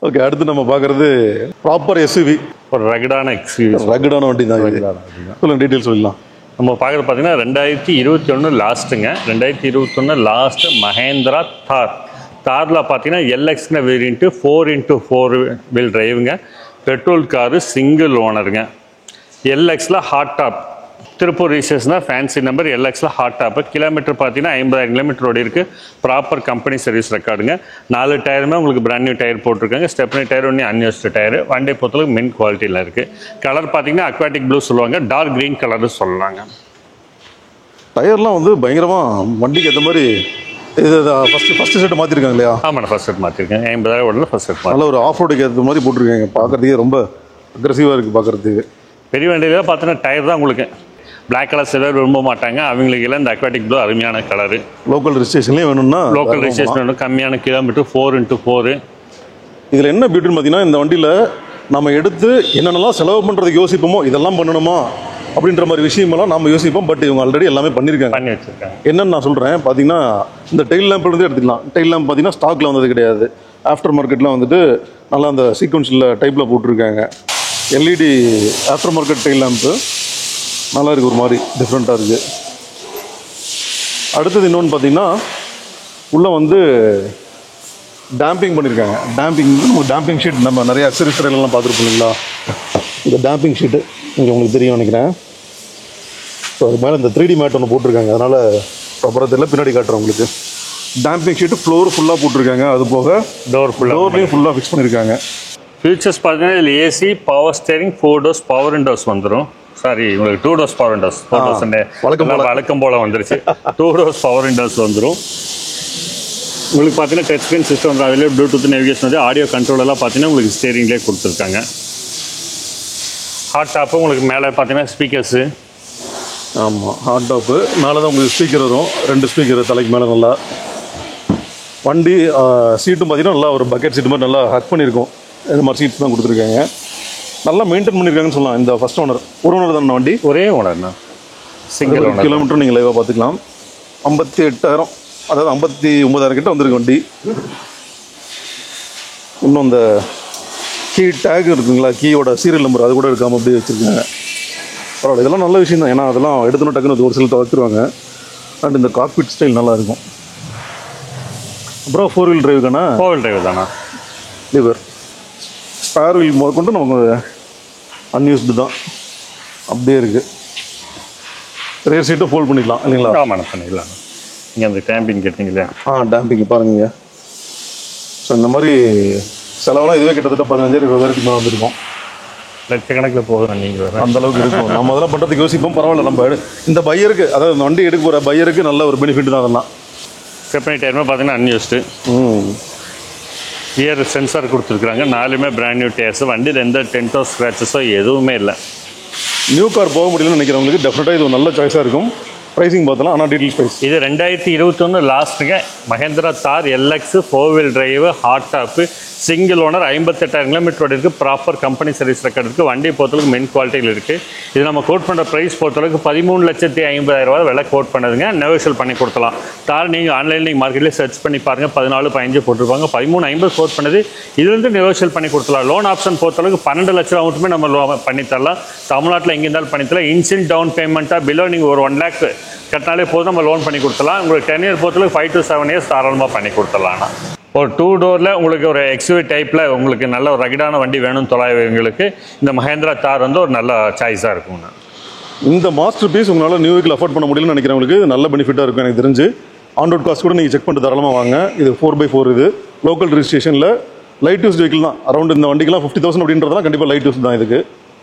Okay, அடுத்து நம்ம பார்க்குறது ப்ராப்பர் எஸ்யூவி, ஒரு ரகடான எக்ஸ்யூவி, ரகடான வண்டி தான். சொல்லுங்கள், டீட்டெயில்ஸ் சொல்லலாம். நம்ம பார்க்குறது பார்த்தீங்கன்னா 2021 லாஸ்ட்டுங்க. 2021 லாஸ்ட்டு மஹேந்திரா தார். தாரில் பார்த்தீங்கன்னா எல்எக்ஸ்ன வேரியண்ட்டு 4x4 வீல் டிரைவுங்க. பெட்ரோல் காரு, சிங்கிள் ஓனருங்க. எல்எக்ஸில் ஹாட் டாப், திருப்பூர் ரிஜிஸ்ட்ரேஷன் தான், ஃபேன்சி நம்பர். எல்எக்ஸில் ஹாட் டாப்பு. கிலோமீட்டர் பார்த்தீங்கன்னா 50,000 கிலோமீட்டர் ஓடி இருக்குது. ப்ராப்பர் கம்பெனி சர்வீஸ் ரெக்கார்டுங்க. 4 டயருமே உங்களுக்கு பிராண்ட் நியூ டயர் போட்டிருக்காங்க. ஸ்டெப்னி டயர் ஒன்று அன்யூஸ்டு டயர். வண்டி பொறுத்தளவுக்கு மின் குவாலிட்டியில் இருக்குது. கலர் பார்த்தீங்கன்னா அக்வாட்டிக் ப்ளூ சொல்லுவாங்க, டார்க் க்ரீன் கலரு சொல்லலாங்க. டயர்லாம் வந்து பயங்கரமாக வண்டிக்கு ஏற்ற மாதிரி இது ஃபஸ்ட்டு செட்டு மாற்றிருக்காங்க இல்லையா? ஆமாம், ஃபஸ்ட் செட் மாற்றிருக்கேன். 50,000 ஓடல ஃபஸ்ட் செட் நல்ல ஒரு ஆஃப் ரோடுக்கு ஏற்ற மாதிரி போட்டிருக்காங்க. பார்க்குறதுக்கே ரொம்ப அக்ரெசிவாக இருக்குது பார்க்குறதுக்கு. பெரிய வண்டியில் பார்த்தீங்கன்னா டயர் தான் உங்களுக்கு பிளாக் கலர் சிலர் விரும்ப மாட்டாங்க. அவங்களுக்கு எல்லாம் இந்த அக்வாட்டிக் ப்ளூ அருமையான கலரு. லோக்கல் ரிஜிஸ்ட்ரேஷன்லேயே வேணும்னா லோக்கல் ரிஜிஸ்ட்ரேஷன் வேணும். கம்மியான கிலோமீட்டர் 4x4. இதில் என்ன பியூட்டின்னு பார்த்தீங்கன்னா, இந்த வண்டியில் நம்ம எடுத்து என்னென்னலாம் செலவு பண்ணுறதுக்கு யோசிப்போமோ, இதெல்லாம் பண்ணணுமா அப்படின்ற மாதிரி விஷயமெல்லாம் நம்ம யோசிப்போம். பட் இவங்க ஆல்ரெடி எல்லாமே பண்ணி வச்சுருக்காங்க. என்னன்னு நான் சொல்கிறேன். பார்த்தீங்கன்னா இந்த டெயில் லேம்ப்லேருந்து எடுத்துக்கலாம். டெயில் லேம்ப் பார்த்தீங்கன்னா ஸ்டாக்கில் வந்தது கிடையாது. ஆஃப்டர் மார்க்கெட்டில் வந்துட்டு நல்லா அந்த சீக்வன்ஸில் டைப்பில் போட்டிருக்காங்க. LED after market tail lamp நல்லா இருக்குது, ஒரு மாதிரி டிஃப்ரெண்ட்டாக இருக்குது. அடுத்தது இன்னொன்று பார்த்தீங்கன்னா, உள்ளே வந்து டேம்பிங் பண்ணியிருக்காங்க. டேம்பிங் ஷீட் நம்ம நிறைய அக்சரிஸ் கடையிலலாம் பார்த்துருப்போம் இல்லைங்களா? இந்த டேம்பிங் ஷீட்டு இங்கே உங்களுக்கு தெரியும் நினைக்கிறேன். ஸோ அது மேலே இந்த 3D மேட் ஒன்று போட்டிருக்காங்க. அதனால் ப்ராப்பராக தெரியல, பின்னாடி காட்டுறேன் உங்களுக்கு. டேம்பிங் ஷீட்டு ஃப்ளோர் ஃபுல்லாக போட்டிருக்காங்க. அது போக டோர்லேயும் ஃபுல்லாக ஃபிக்ஸ் பண்ணியிருக்காங்க. ஃபீச்சர்ஸ் பார்த்தீங்கன்னா இதில் AC, power steering, 4 doors power windows வந்துடும். சாரி, உங்களுக்கு 2 டோர்ஸ் பவர் விண்டோஸ். 4 டோர்ஸ் வழக்கம் போல் வந்துருச்சு. 2 டோர்ஸ் பவர் விண்டோஸ் வந்துடும். உங்களுக்கு பார்த்தீங்கன்னா டச் ஸ்க்ரீன் சிஸ்டம் வந்து அதிலே ப்ளூடூத் நேவிகேஷன் வந்து ஆடியோ கண்ட்ரோலெல்லாம் பார்த்தீங்கன்னா உங்களுக்கு ஸ்டேரிங்லேயே கொடுத்துருக்காங்க. ஹாட் டாப்பு உங்களுக்கு மேலே பார்த்தீங்கன்னா ஸ்பீக்கர்ஸு. ஆமாம், ஹாட் டாப்பு மேலே தான் உங்களுக்கு ஸ்பீக்கர் வரும். 2 ஸ்பீக்கர் தலைக்கு மேலே. நல்லா வண்டி சீட்டும் பார்த்தீங்கன்னா நல்லா ஒரு பக்கெட் சீட்டு மாதிரி நல்லா ஹக் பண்ணியிருக்கோம். இந்த மாதிரி சீட்ஸ் தான் கொடுத்துருக்காங்க. நல்லா மெயின்டைன் பண்ணியிருக்காங்கன்னு சொல்லலாம். இந்த ஃபர்ஸ்ட் ஓனர் ஒரு ஓனர் தான் வண்டி, ஒரே ஓனர்ண்ணா. சிங்கிள் கிலோமீட்டர் நீங்கள் லைவாக பார்த்துக்கலாம். 58,000, அதாவது 59,000 கிட்ட வந்திருக்கு வண்டி. இன்னும் இந்த கீ டேக் இருக்குங்களா, கீயோட சீரியல் நம்பர் அது கூட இருக்காமல் அப்படியே வச்சுருக்காங்க. பரவாயில்ல, இதெல்லாம் நல்ல விஷயம் தான். ஏன்னா அதெல்லாம் எடுத்துன்னு டக்குன்னு ஒரு சில தவிர்த்துருவாங்க. அண்ட் இந்த காக்பிட் ஸ்டைல் நல்லா இருக்கும். அப்புறம் 4 வீல் டிரைவுக்கான 4 வீல் டிரைவ் தானா லிவர். ஸ்பேர் வீல் முதற்கொண்டு நமக்கு அன்யூஸ்டு தான், அப்படியே இருக்குது. ரேர் சீட்டை ஃபோல்ட் பண்ணிக்கலாம் இல்லைங்களா? ஆமாம், பண்ணிக்கலாம். நீங்கள் அந்த டேம்பிங் கேட்டீங்களா? டேம்பிங் பாருங்க. ஸோ இந்த மாதிரி செலவெல்லாம் இதுவே கிட்டத்தட்ட 15,000-20,000 மேலே வந்துருக்கும். லட்சக்கணக்கில் போகிறோம் நீங்கள், அந்த அளவுக்கு இருக்கும். நம்ம அதெல்லாம் பண்ணுறதுக்கு யோசிப்போம். பரவாயில்ல, நம்ம இந்த பையருக்கு, அதாவது இந்த வண்டி எடுக்க போகிற பையருக்கு நல்ல ஒரு பெனிஃபிட் தான் அதெல்லாம். ஸ்டெப்னி டயருமே பார்த்தீங்கன்னா அன்யூஸ்டு. இயர் சென்சார் கொடுத்துருக்குறாங்க. 4மே பிராண்ட் நியூ டயர்ஸ். வண்டியில் எந்த டென்ட்டோ ஸ்க்ராச்சஸோ எதுவுமே இல்லை. நியூ கார் போக முடியலன்னு நினைக்கிறவங்களுக்கு டெஃபினட்டாக இது ஒரு நல்ல சாய்ஸாக இருக்கும். ப்ரைஸிங் பார்த்தலாம். ஆனால் டீட்டெயில்ஸ் ப்ரைஸ் இது 2021 லாஸ்ட்டுங்க. Mahindra Thar LX 4 wheel drive, hard top, single owner, 58,000 கிலோமீட்டரோட இருக்குது. ப்ராப்பர் கம்பெனி சர்வீஸ் ரெக்கார்டு இருக்குது. வண்டி பொறுத்தளவுக்கு மெயின் குவாலிட்டியில் இருக்குது. இது நம்ம கோட் பண்ணுற ப்ரைஸ் பொறுத்தளவுக்கு 13,50,000 விலை கோட் பண்ணதுங்க. நெகோஷியல் பண்ணி கொடுக்கலாம். தார் நீங்கள் ஆன்லைனில் நீங்கள் மார்க்கெட்லேயே சர்ச் பண்ணி பாருங்கள். 14,15 போட்டிருப்பாங்க. 13,50 கோட் பண்ணது. இதுலேருந்து நெகோஷியல் பண்ணி கொடுத்துலாம். லோன் ஆப்ஷன் பொறுத்தளவுக்கு 12 லட்சம் அமௌண்ட்டுமே நம்ம பண்ணித்தரலாம். தமிழ்நாட்டில் எங்கே இருந்தாலும் பண்ணித்தரலாம். இன்சியல் டவுன் பேமெண்ட்டாக பிலோ நீங்கள் ஒரு 1 lakh கட்டினாலே போதும், நம்ம லோன் பண்ணி கொடுத்துலாம். உங்களுக்கு 10 year பொறுத்தளவுக்கு 5 to 7 years தாராளமாக பண்ணி கொடுத்துடலாம். ஒரு 2 டோரில் உங்களுக்கு ஒரு எக்ஸ்யூவி டைப்பில் உங்களுக்கு நல்ல ஒரு ரகடான வண்டி வேணும்னு தொலைவங்களுக்கு இந்த மஹேந்திரா தார் வந்து ஒரு நல்ல சாய்ஸாக இருக்குங்க. இந்த மாஸ்டர் பீஸ் உங்களால் நியூ வீக்கில் அஃபோர்ட் பண்ண முடியலன்னு நினைக்கிறவங்களுக்கு நல்ல பெனிஃபிட்டாக இருக்கும். எனக்கு தெரிஞ்சு ஆன் ரோட் காஸ்ட் கூட நீங்கள் செக் பண்ணிட்டு தாராளமாக வாங்க. இது 4x4. இது லோக்கல் ரிஜிஸ்ட்ரேஷனில் லைட் யூஸ் வெஹிக்கிள் தான். அரௌண்ட் இந்த வண்டிக்கெலாம் 50,000 அப்படின்றதுலாம் கண்டிப்பாக லைட் யூஸ் தான். இதுக்கு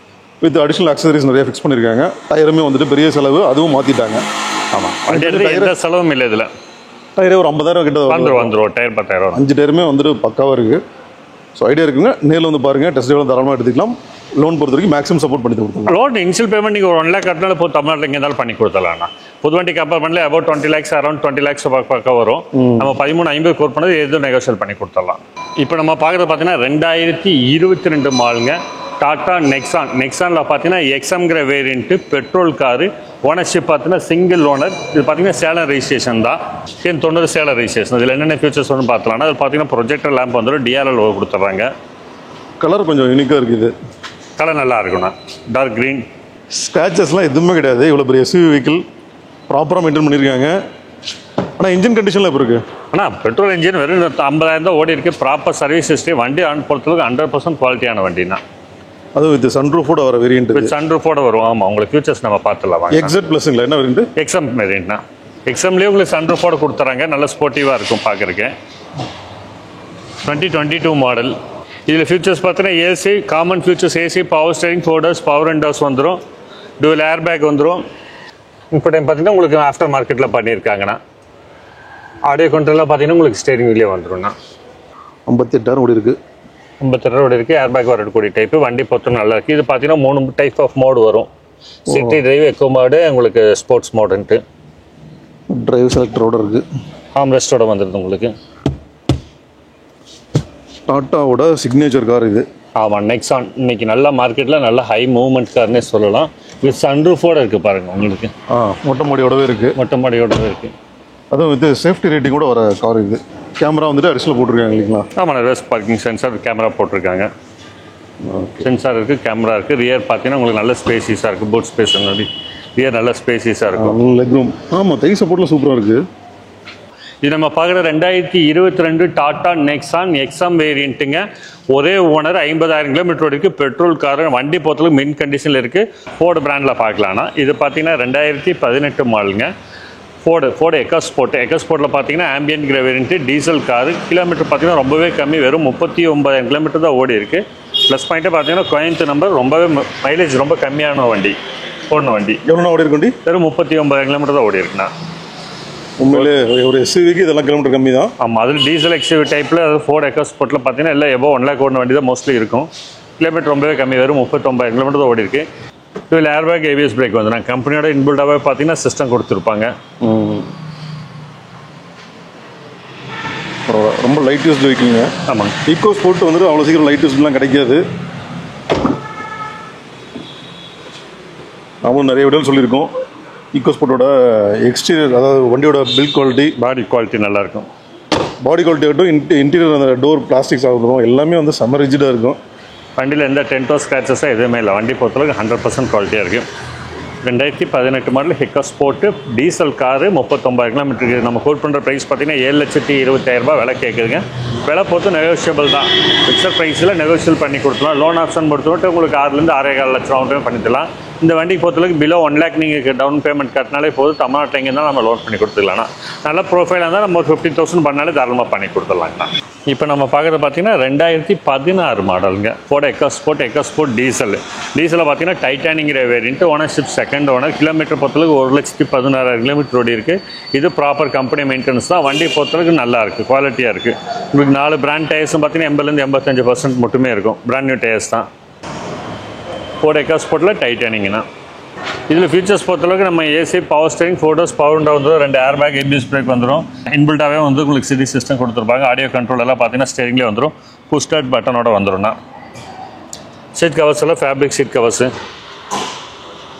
வித் அடிஷனல் அக்சசரிஸ் நிறைய ஃபிக்ஸ் பண்ணியிருக்காங்க. டயருமே வந்துட்டு பெரிய செலவு, அதுவும் மாற்றிட்டாங்க. ஆமாம், எந்த செலவும் இல்லை. இதில் டயரே ஒரு 50,000 கிட்ட வந்துடும். டயர் 10,000. 5 டயருமே வந்துட்டு பக்காவாக இருக்குது. ஸோ ஐடியா இருக்குங்க. நேரில் வந்து பாருங்கள். டெஸ்ட் டிரைவ் தாராளமாக எடுத்துக்கலாம். லோன் பொறுத்த வரைக்கும் மேக்ஸிமம் சப்போர்ட் பண்ணி கொடுத்துருவோம். லோன் இன்ஷியல் பேமெண்ட் நீங்கள் ஒரு 1 lakh கட்டினாலும் இப்போ தமிழ்நாட்டில் எங்கே இருந்தாலும் பண்ணி கொடுத்துடலாம். புது வண்டி கம்பேர் பண்ணல அபவுட் 20 lakhs, அரௌண்ட் 20 lakhs பக்கம் வரும். நம்ம 13,50 கோட் பண்ணது எதுவும் நெகோஷியல் பண்ணி கொடுத்துடலாம். இப்போ நம்ம பார்க்குறது பார்த்தீங்கன்னா 2022 மாலுங்க. டாடா நெக்ஸானில் பார்த்தீங்கன்னா எக்ஸம்ங்கிற வேரியண்ட்டு பெட்ரோல் காரு. ஓனர்ஷிப் பார்த்தீங்கன்னா சிங்கிள் ஓனர். இது பார்த்தீங்கன்னா சேலம் ரெஜிஸ்ட்ரேஷன் தான். 90 சேலம் ரெஜிஸ்ட்ரேஷன். இதில் என்னென்ன ஃபீச்சர்ஸ் வந்து பார்த்துலாம்னா அது பார்த்தீங்கன்னா ப்ரொஜெக்டர் லேம்ப் வந்துடும். டிஆர்எல் கொடுத்துட்றாங்க. கலர் கொஞ்சம் யூனிக்காக இருக்குது. கலர் நல்லா இருக்குண்ணா, டார்க் க்ரீன். ஸ்க்ராச்சஸ்லாம் எதுவுமே கிடையாது. இவ்வளோ பெரிய எஸ்யூவி வெஹிக்கிள் ப்ராப்பராக மெயின்டைன் பண்ணியிருக்காங்க. ஆனால் இன்ஜின் கண்டிஷனில் இப்போ இருக்குது. ஆனால் பெட்ரோல் இன்ஜின் வெறும் 50,000 தான் ஓடி இருக்குது. Proper service history. வண்டி பொறுத்தளவுக்கு 100% குவாலிட்டியான வண்டினா. அதுவும் வித் சன்ரூஃபோட வர வேரியன்ட். வித் சன்ரூஃபோட வரும். ஆமாம், உங்களுக்கு ஃபியூச்சர்ஸ் நம்ம பார்த்துலாம். எக்ஸட் ப்ளஸ்ங்களா? என்ன வேரியன்ட்? எக்ஸம் வேரியன்ட்னா. எக்ஸம்லேயே உங்களுக்கு சன்ரூஃபோட கொடுத்துறாங்க. நல்ல ஸ்போர்ட்டிவாக இருக்கும் பார்க்குறக்கு. 2022 மாடல். இதில் ஃபியூச்சர்ஸ் பார்த்தீங்கன்னா AC, common features AC, power steering, 4 doors, power windows வந்துடும், டூவல் ஏர் பேக் வந்துடும். இப்போ டைம் பார்த்தீங்கன்னா உங்களுக்கு ஆஃப்டர் மார்க்கெட்டில் பண்ணியிருக்காங்கண்ணா. ஆடியோ கண்ட்ரோலில் பார்த்தீங்கன்னா உங்களுக்கு ஸ்டேரிங் வீலே வந்துடும்ண்ணா. 58,000 ஓடி இருக்குது. 58,000 ஓடி இருக்குது. ஏர் பேக் வரக்கூடிய டைப்பு. வண்டி பொறுத்து நல்லா இருக்குது. இது பார்த்தீங்கன்னா 3 டைப் ஆஃப் மோடு வரும். சிட்டி டிரைவ், எக்கோ மோடு, உங்களுக்கு ஸ்போர்ட்ஸ் மோடுன்ட்டு. டிரைவ் செலக்டரோட இருக்குது. ஆம்ரெஸ்டோட வந்துடுது உங்களுக்கு. டாட்டாவோட சிக்னேச்சர் கார் இது. ஆமாம், நெக்ஸான் இன்னைக்கு நல்ல மார்க்கெட்டில் நல்ல ஹை மூவ்மெண்ட் கார்னே சொல்லலாம். இது சன்ரூஃபோட இருக்குது பாருங்கள் உங்களுக்கு. மொட்டை மாடியோடவே இருக்குது. மொட்டை மாடியோடவே இருக்குது. அதுவும் இது சேஃப்டி ரேட்டிங் கூட வர கார் இது. கேமரா வந்துட்டு அடிஷனல் போட்டிருக்காங்க இல்லைங்களா? ஆமாம், ரிவர்ஸ் பார்க்கிங் சென்சார், கேமரா போட்டிருக்காங்க. சென்சார் இருக்குது, கேமரா இருக்குது. ரியர் பார்த்தீங்கன்னா உங்களுக்கு நல்ல ஸ்பேசிஸாக இருக்குது. போட் ஸ்பேஸ் முன்னாடி ரியர் நல்ல ஸ்பேசிஸாக இருக்கும். Leg room. ஆமாம், தை சப்போர்ட்டில் சூப்பராக இருக்குது. இது நம்ம பார்க்குற 2022 டாடா நெக்ஸான் எக்ஸாம் வேரியண்ட்டுங்க. ஒரே ஓனர், 50,000 கிலோமீட்டர் இருக்குது. Petrol car. வண்டி பொறுத்தளவுக்கு மின் கண்டிஷனில் இருக்குது. ஃபோர்டு பிராண்டில் பார்க்கலான்னா இது பார்த்தீங்கன்னா 2018 மாடலுங்க. ஃபோர்டு எக்கோஸ்போர்ட்டில் பார்த்தீங்கன்னா ambient variant, diesel car. Kilometre பார்த்தீங்கன்னா ரொம்பவே கம்மி, வெறும் 39,000 கிலோமீட்டர் தான் ஓடி இருக்குது. ப்ளஸ் பாயிண்ட்டே பார்த்தீங்கன்னா கோயம்புத்தூர் நம்பர், ரொம்பவே மைலேஜ் ரொம்ப கம்மியான வண்டி. ஓடின வண்டி எவ்வளோ ஓடி இருக்கு? வெறும் 39,000 கிலோமீட்டர் தான் ஓடி இருக்குண்ணா. உண்மையிலே ஒரு எஸ்யூவிக்கு இதெல்லாம் கிலோமீட்டர் கம்மி தான். ஆமாம், அதில் டீசல் எக்ஸ்யூவி டைப்பில் ஃபோர்டு எக்கோஸ்போர்ட்டில் பார்த்தீங்கன்னா எல்லாம் எபோ 1 lakh ஓடின வண்டி தான் மோஸ்ட்லி இருக்கும். கிலோமீட்டர் ரொம்பவே கம்மி, வெறும் 39,000 கிலோமீட்டர் தான் ஓடி இருக்கு. இதில் ஏர் பேக், ஏபிஎஸ் பிரேக் வந்து நான் கம்பெனியோட இன்பில்டாகவே பார்த்தீங்கன்னா சிஸ்டம் கொடுத்துருப்பாங்க. ரொம்ப லைட் யூஸ் வெஹிக்கிள்ங்க. ஆமாங்க. ஈக்கோ ஸ்போர்ட் வந்துட்டு அவ்வளோ சீக்கிரம் லைட் யூஸ்லாம் கிடைக்காது. நாமும் நிறைய விடல் சொல்லியிருக்கோம். ஈக்கோ ஸ்போர்ட்டோட எக்ஸ்டீரியர், அதாவது வண்டியோட பில்ட் குவாலிட்டி, பாடி குவாலிட்டி நல்லாயிருக்கும். பாடி குவாலிட்டி ஆகட்டும், இன்டீரியர் அந்த டோர் பிளாஸ்டிக்ஸ் ஆகட்டும், எல்லாமே வந்து செம்ம ரிஜிடாக இருக்கும். வண்டியில் எந்த டென்டோ ஸ்க்ராச்சஸாக எதுவுமே இல்லை. வண்டி பொறுத்தளவுக்கு 100% குவாலிட்டியாக இருக்குது. 2018 மாடல் எக்கோஸ்போர்ட்டு டீசல் காரு, 39,000 கிலோமீட்டருக்கு. நம்ம கோட் பண்ணுற ப்ரைஸ் பார்த்தீங்கன்னா 7,20,000 விலை கேட்குதுங்க. விலை பொறுத்து நெகோஷியபிள் தான். ஃபிக்ஸட் ப்ரைஸில் நெகோஷியல் பண்ணி கொடுத்துலாம். லோன் ஆப்ஷன் பொறுத்தவரை உங்களுக்கு 6,000 6,15 லட்சம் பண்ணிக்கலாம். இந்த வண்டிக்கு பொறுத்தளவுக்கு பிலோ 1 lakh நீங்கள் டவுன் பேமெண்ட் கட்டினாலே போதும். தமிழ்நாட்டில் எங்கே இருந்தாலும் நம்ம லோன் பண்ணி கொடுத்துக்கலாம்ண்ணா. நல்ல ப்ரொஃபைலாக இருந்தால் நம்ம ஒரு 15,000 பண்ணாலே தாராளமாக பண்ணி கொடுத்துடலாங்கண்ணா. இப்போ நம்ம பார்க்குறது பார்த்தீங்கன்னா 2016 மாடலுங்க. ஃபோர்டு எக்கோஸ்போர்ட் டீசலில் பார்த்தீங்கன்னா டைட்டானிங்கிற variant. Ownership second owner. Kilometre பொறுத்தளவுக்கு 1,16,000 கிலோமீட்டர் ஓடி இருக்குது. இது ப்ராப்பர் கம்பெனி மெயின்டெனன்ஸ் தான். வண்டி பொறுத்தளவுக்கு நல்லா இருக்குது, குவாலிட்டியாக இருக்குது. உங்களுக்கு 4 பிராண்ட் டயர்ஸும் பார்த்தீங்கன்னா 80-85% மட்டுமே இருக்கும். பிராண்ட் நியூ டயர்ஸ் தான். ஃபோர்டு எக்கோஸ்போர்ட்டில் டைட்டானிங்னா. இதில் ஃபீச்சர்ஸ் பொறுத்தளவுக்கு நம்ம AC, power steering, 4 doors, power window வந்துடும். 2 ஏர் பேக், ஏபிஎஸ் பிரேக் வந்துடும். இன்பில்டாகவே வந்து உங்களுக்கு சிடி சிஸ்டம் கொடுத்துருப்பாங்க. ஆடியோ கண்ட்ரோல் எல்லாம் பார்த்தீங்கன்னா ஸ்டேரிங்லேயே வந்துடும். புஷ் ஸ்டார்ட் பட்டனோட வந்துடும்ண்ணா. சீட் கவர்ஸ் எல்லாம் ஃபேப்ரிக் சீட் கவர்ஸு.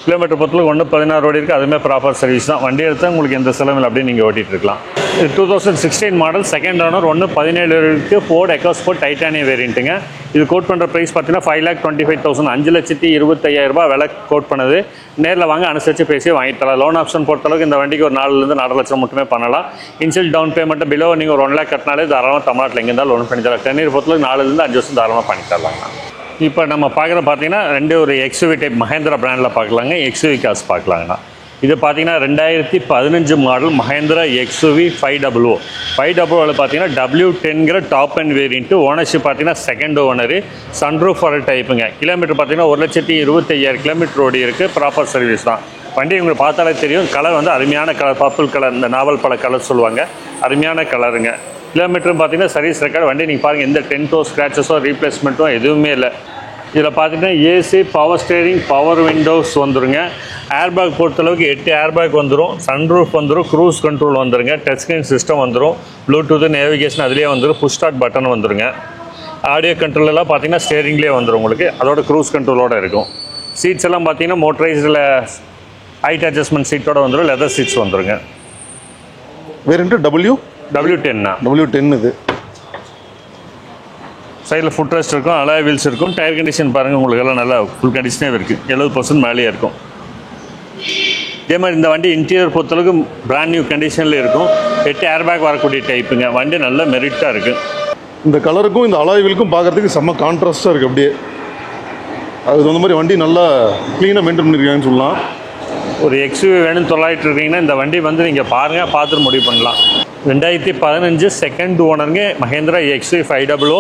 கிலோமீட்டர் பொறுத்தளவுக்கு 1,16 ஓடி இருக்குது. அதுவுமே ப்ராப்பர் சர்வீஸ் தான். வண்டி எடுத்தால் உங்களுக்கு எந்த செலவில் அப்படியே நீங்கள் ஓட்டிகிட்டு இருக்கலாம். 2016 மாடல் செகண்ட் ஓனர். 1,17 இருக்குது. ஃபோர்டு எக்கோஸ்போர்ட் டைட்டானியம் வேரியண்ட்டுங்க. இது கோட் பண்ணுற ப்ரைஸ் பார்த்தீங்கன்னா 5,25,000 5,25,000 விலை கோட் பண்ணுது. நேரில் வாங்க, அனுசரித்து பேசி வாங்கிட்டு தரலாம். லோன் ஆப்ஷன் பொறுத்தளவுக்கு இந்த வண்டிக்கு ஒரு 4,000 4 லட்சம் மட்டுமே பண்ணலாம். இன்ஷியல் டவுன் பேமெண்ட்டு பிலோ நீங்கள் ஒரு 1 lakh கட்டினாலே தாராளமாக தமிழ்நாட்டில் எங்கே இருந்தாலும் லோன் பண்ணி தரலாம். 10 year பொறுத்தளவுக்கு 4,5 வருஷம் தாராளமாக பண்ணி தரலாங்கண்ணா. இப்போ நம்ம பார்க்குற பார்த்தீங்கன்னா ஒரு எக்ஸ்யூவி டைப் மஹேந்திரா பிராண்டில் பார்க்கலாங்க. எக்ஸ்யூவி கார்ஸ் பார்க்கலாங்கண்ணா. இது பார்த்தீங்கன்னா 2015 மாடல் மஹேந்திரா எக்ஸ்யூவி 500. 500 பார்த்தீங்கன்னா W10 top end variant. Ownership பார்த்தீங்கன்னா செகண்ட் ஓனரு. சன்ரூஃப் வர டைப்புங்க. கிலோமீட்டர் பார்த்தீங்கன்னா 1,25,000 கிலோமீட்டர் ஓடி இருக்குது. ப்ராப்பர் சர்வீஸ் தான். வண்டி உங்களுக்கு பார்த்தாலே தெரியும். கலர் வந்து அருமையான கலர், பர்பிள் கலர், இந்த நாவல் பழ கலர் சொல்லுவாங்க. அருமையான கலருங்க. கிலோமீட்டரும் பார்த்தீங்கன்னா சர்வீஸ் ரெக்கார்டு. வண்டி நீங்கள் பாருங்கள், எந்த டென்ட்டோ ஸ்க்ராச்சஸோ ரீப்ளேஸ்மெண்ட்டோ எதுவுமே இல்லை. இதில் பார்த்தீங்கன்னா AC, power steering, power windows வந்துருங்க. ஏர்பேக் பொறுத்தளவுக்கு 8 ஏர்பேக் வந்துடும். சன்ரூஃப் வந்துடும். க்ரூஸ் கண்ட்ரோல் வந்துருங்க. டச் ஸ்க்ரீன் சிஸ்டம் வந்துடும். ப்ளூடூத் நேவிகேஷன் அதிலே வந்துடும். புஷ் ஸ்டார்ட் பட்டன் வந்துருங்க. ஆடியோ கண்ட்ரோல் எல்லாம் பார்த்தீங்கன்னா ஸ்டேரிங்லேயே வந்துடும் உங்களுக்கு. அதோட க்ரூஸ் கண்ட்ரோலோடு இருக்கும். சீட்ஸ் எல்லாம் பார்த்தீங்கன்னா மோட்டரைஸில் ஹைட் அட்ஜஸ்ட்மெண்ட் சீட்டோட வந்துடும். லெதர் சீட்ஸ் வந்துருங்க. வேரியன்ட்டு W10 W10 W10 இது. சைடில் ஃபுட் ரெஸ்ட் இருக்கும், அலாய் வீல்ஸ் இருக்கும், டயர் கண்டிஷன் பாருங்கள் உங்களுக்கு எல்லாம் நல்லா ஃபுல் கண்டிஷனே இருக்குது, 70% மேலேயே இருக்கும். இதே மாதிரி இந்த வண்டி இன்டீரியர் பொறுத்தளவுக்கு பிராண்ட் நியூ கண்டிஷனில் இருக்கும். 8 ஏர் பேக் வரக்கூடிய டைப்புங்க. வண்டி நல்ல மெரிட்டாக இருக்குது. இந்த கலருக்கும் இந்த அலாய் வீலுக்கும் பார்க்குறதுக்கு செம்ம கான்ட்ராஸ்ட்டாக இருக்குது. அப்படியே அது தகுந்த மாதிரி வண்டி நல்லா க்ளீனாக மெயின்டைன் பண்ணியிருக்காங்கன்னு சொல்லலாம். ஒரு எக்ஸ்யூவி வேணும்னு தொள்ளாயிட்டு இருக்கீங்கன்னா இந்த வண்டி வந்து நீங்கள் பாருங்கள், பார்த்துட்டு முடிவு பண்ணலாம். 2015 செகண்ட் ஓனருங்க மஹேந்திரா எக்ஸ்யூவி 500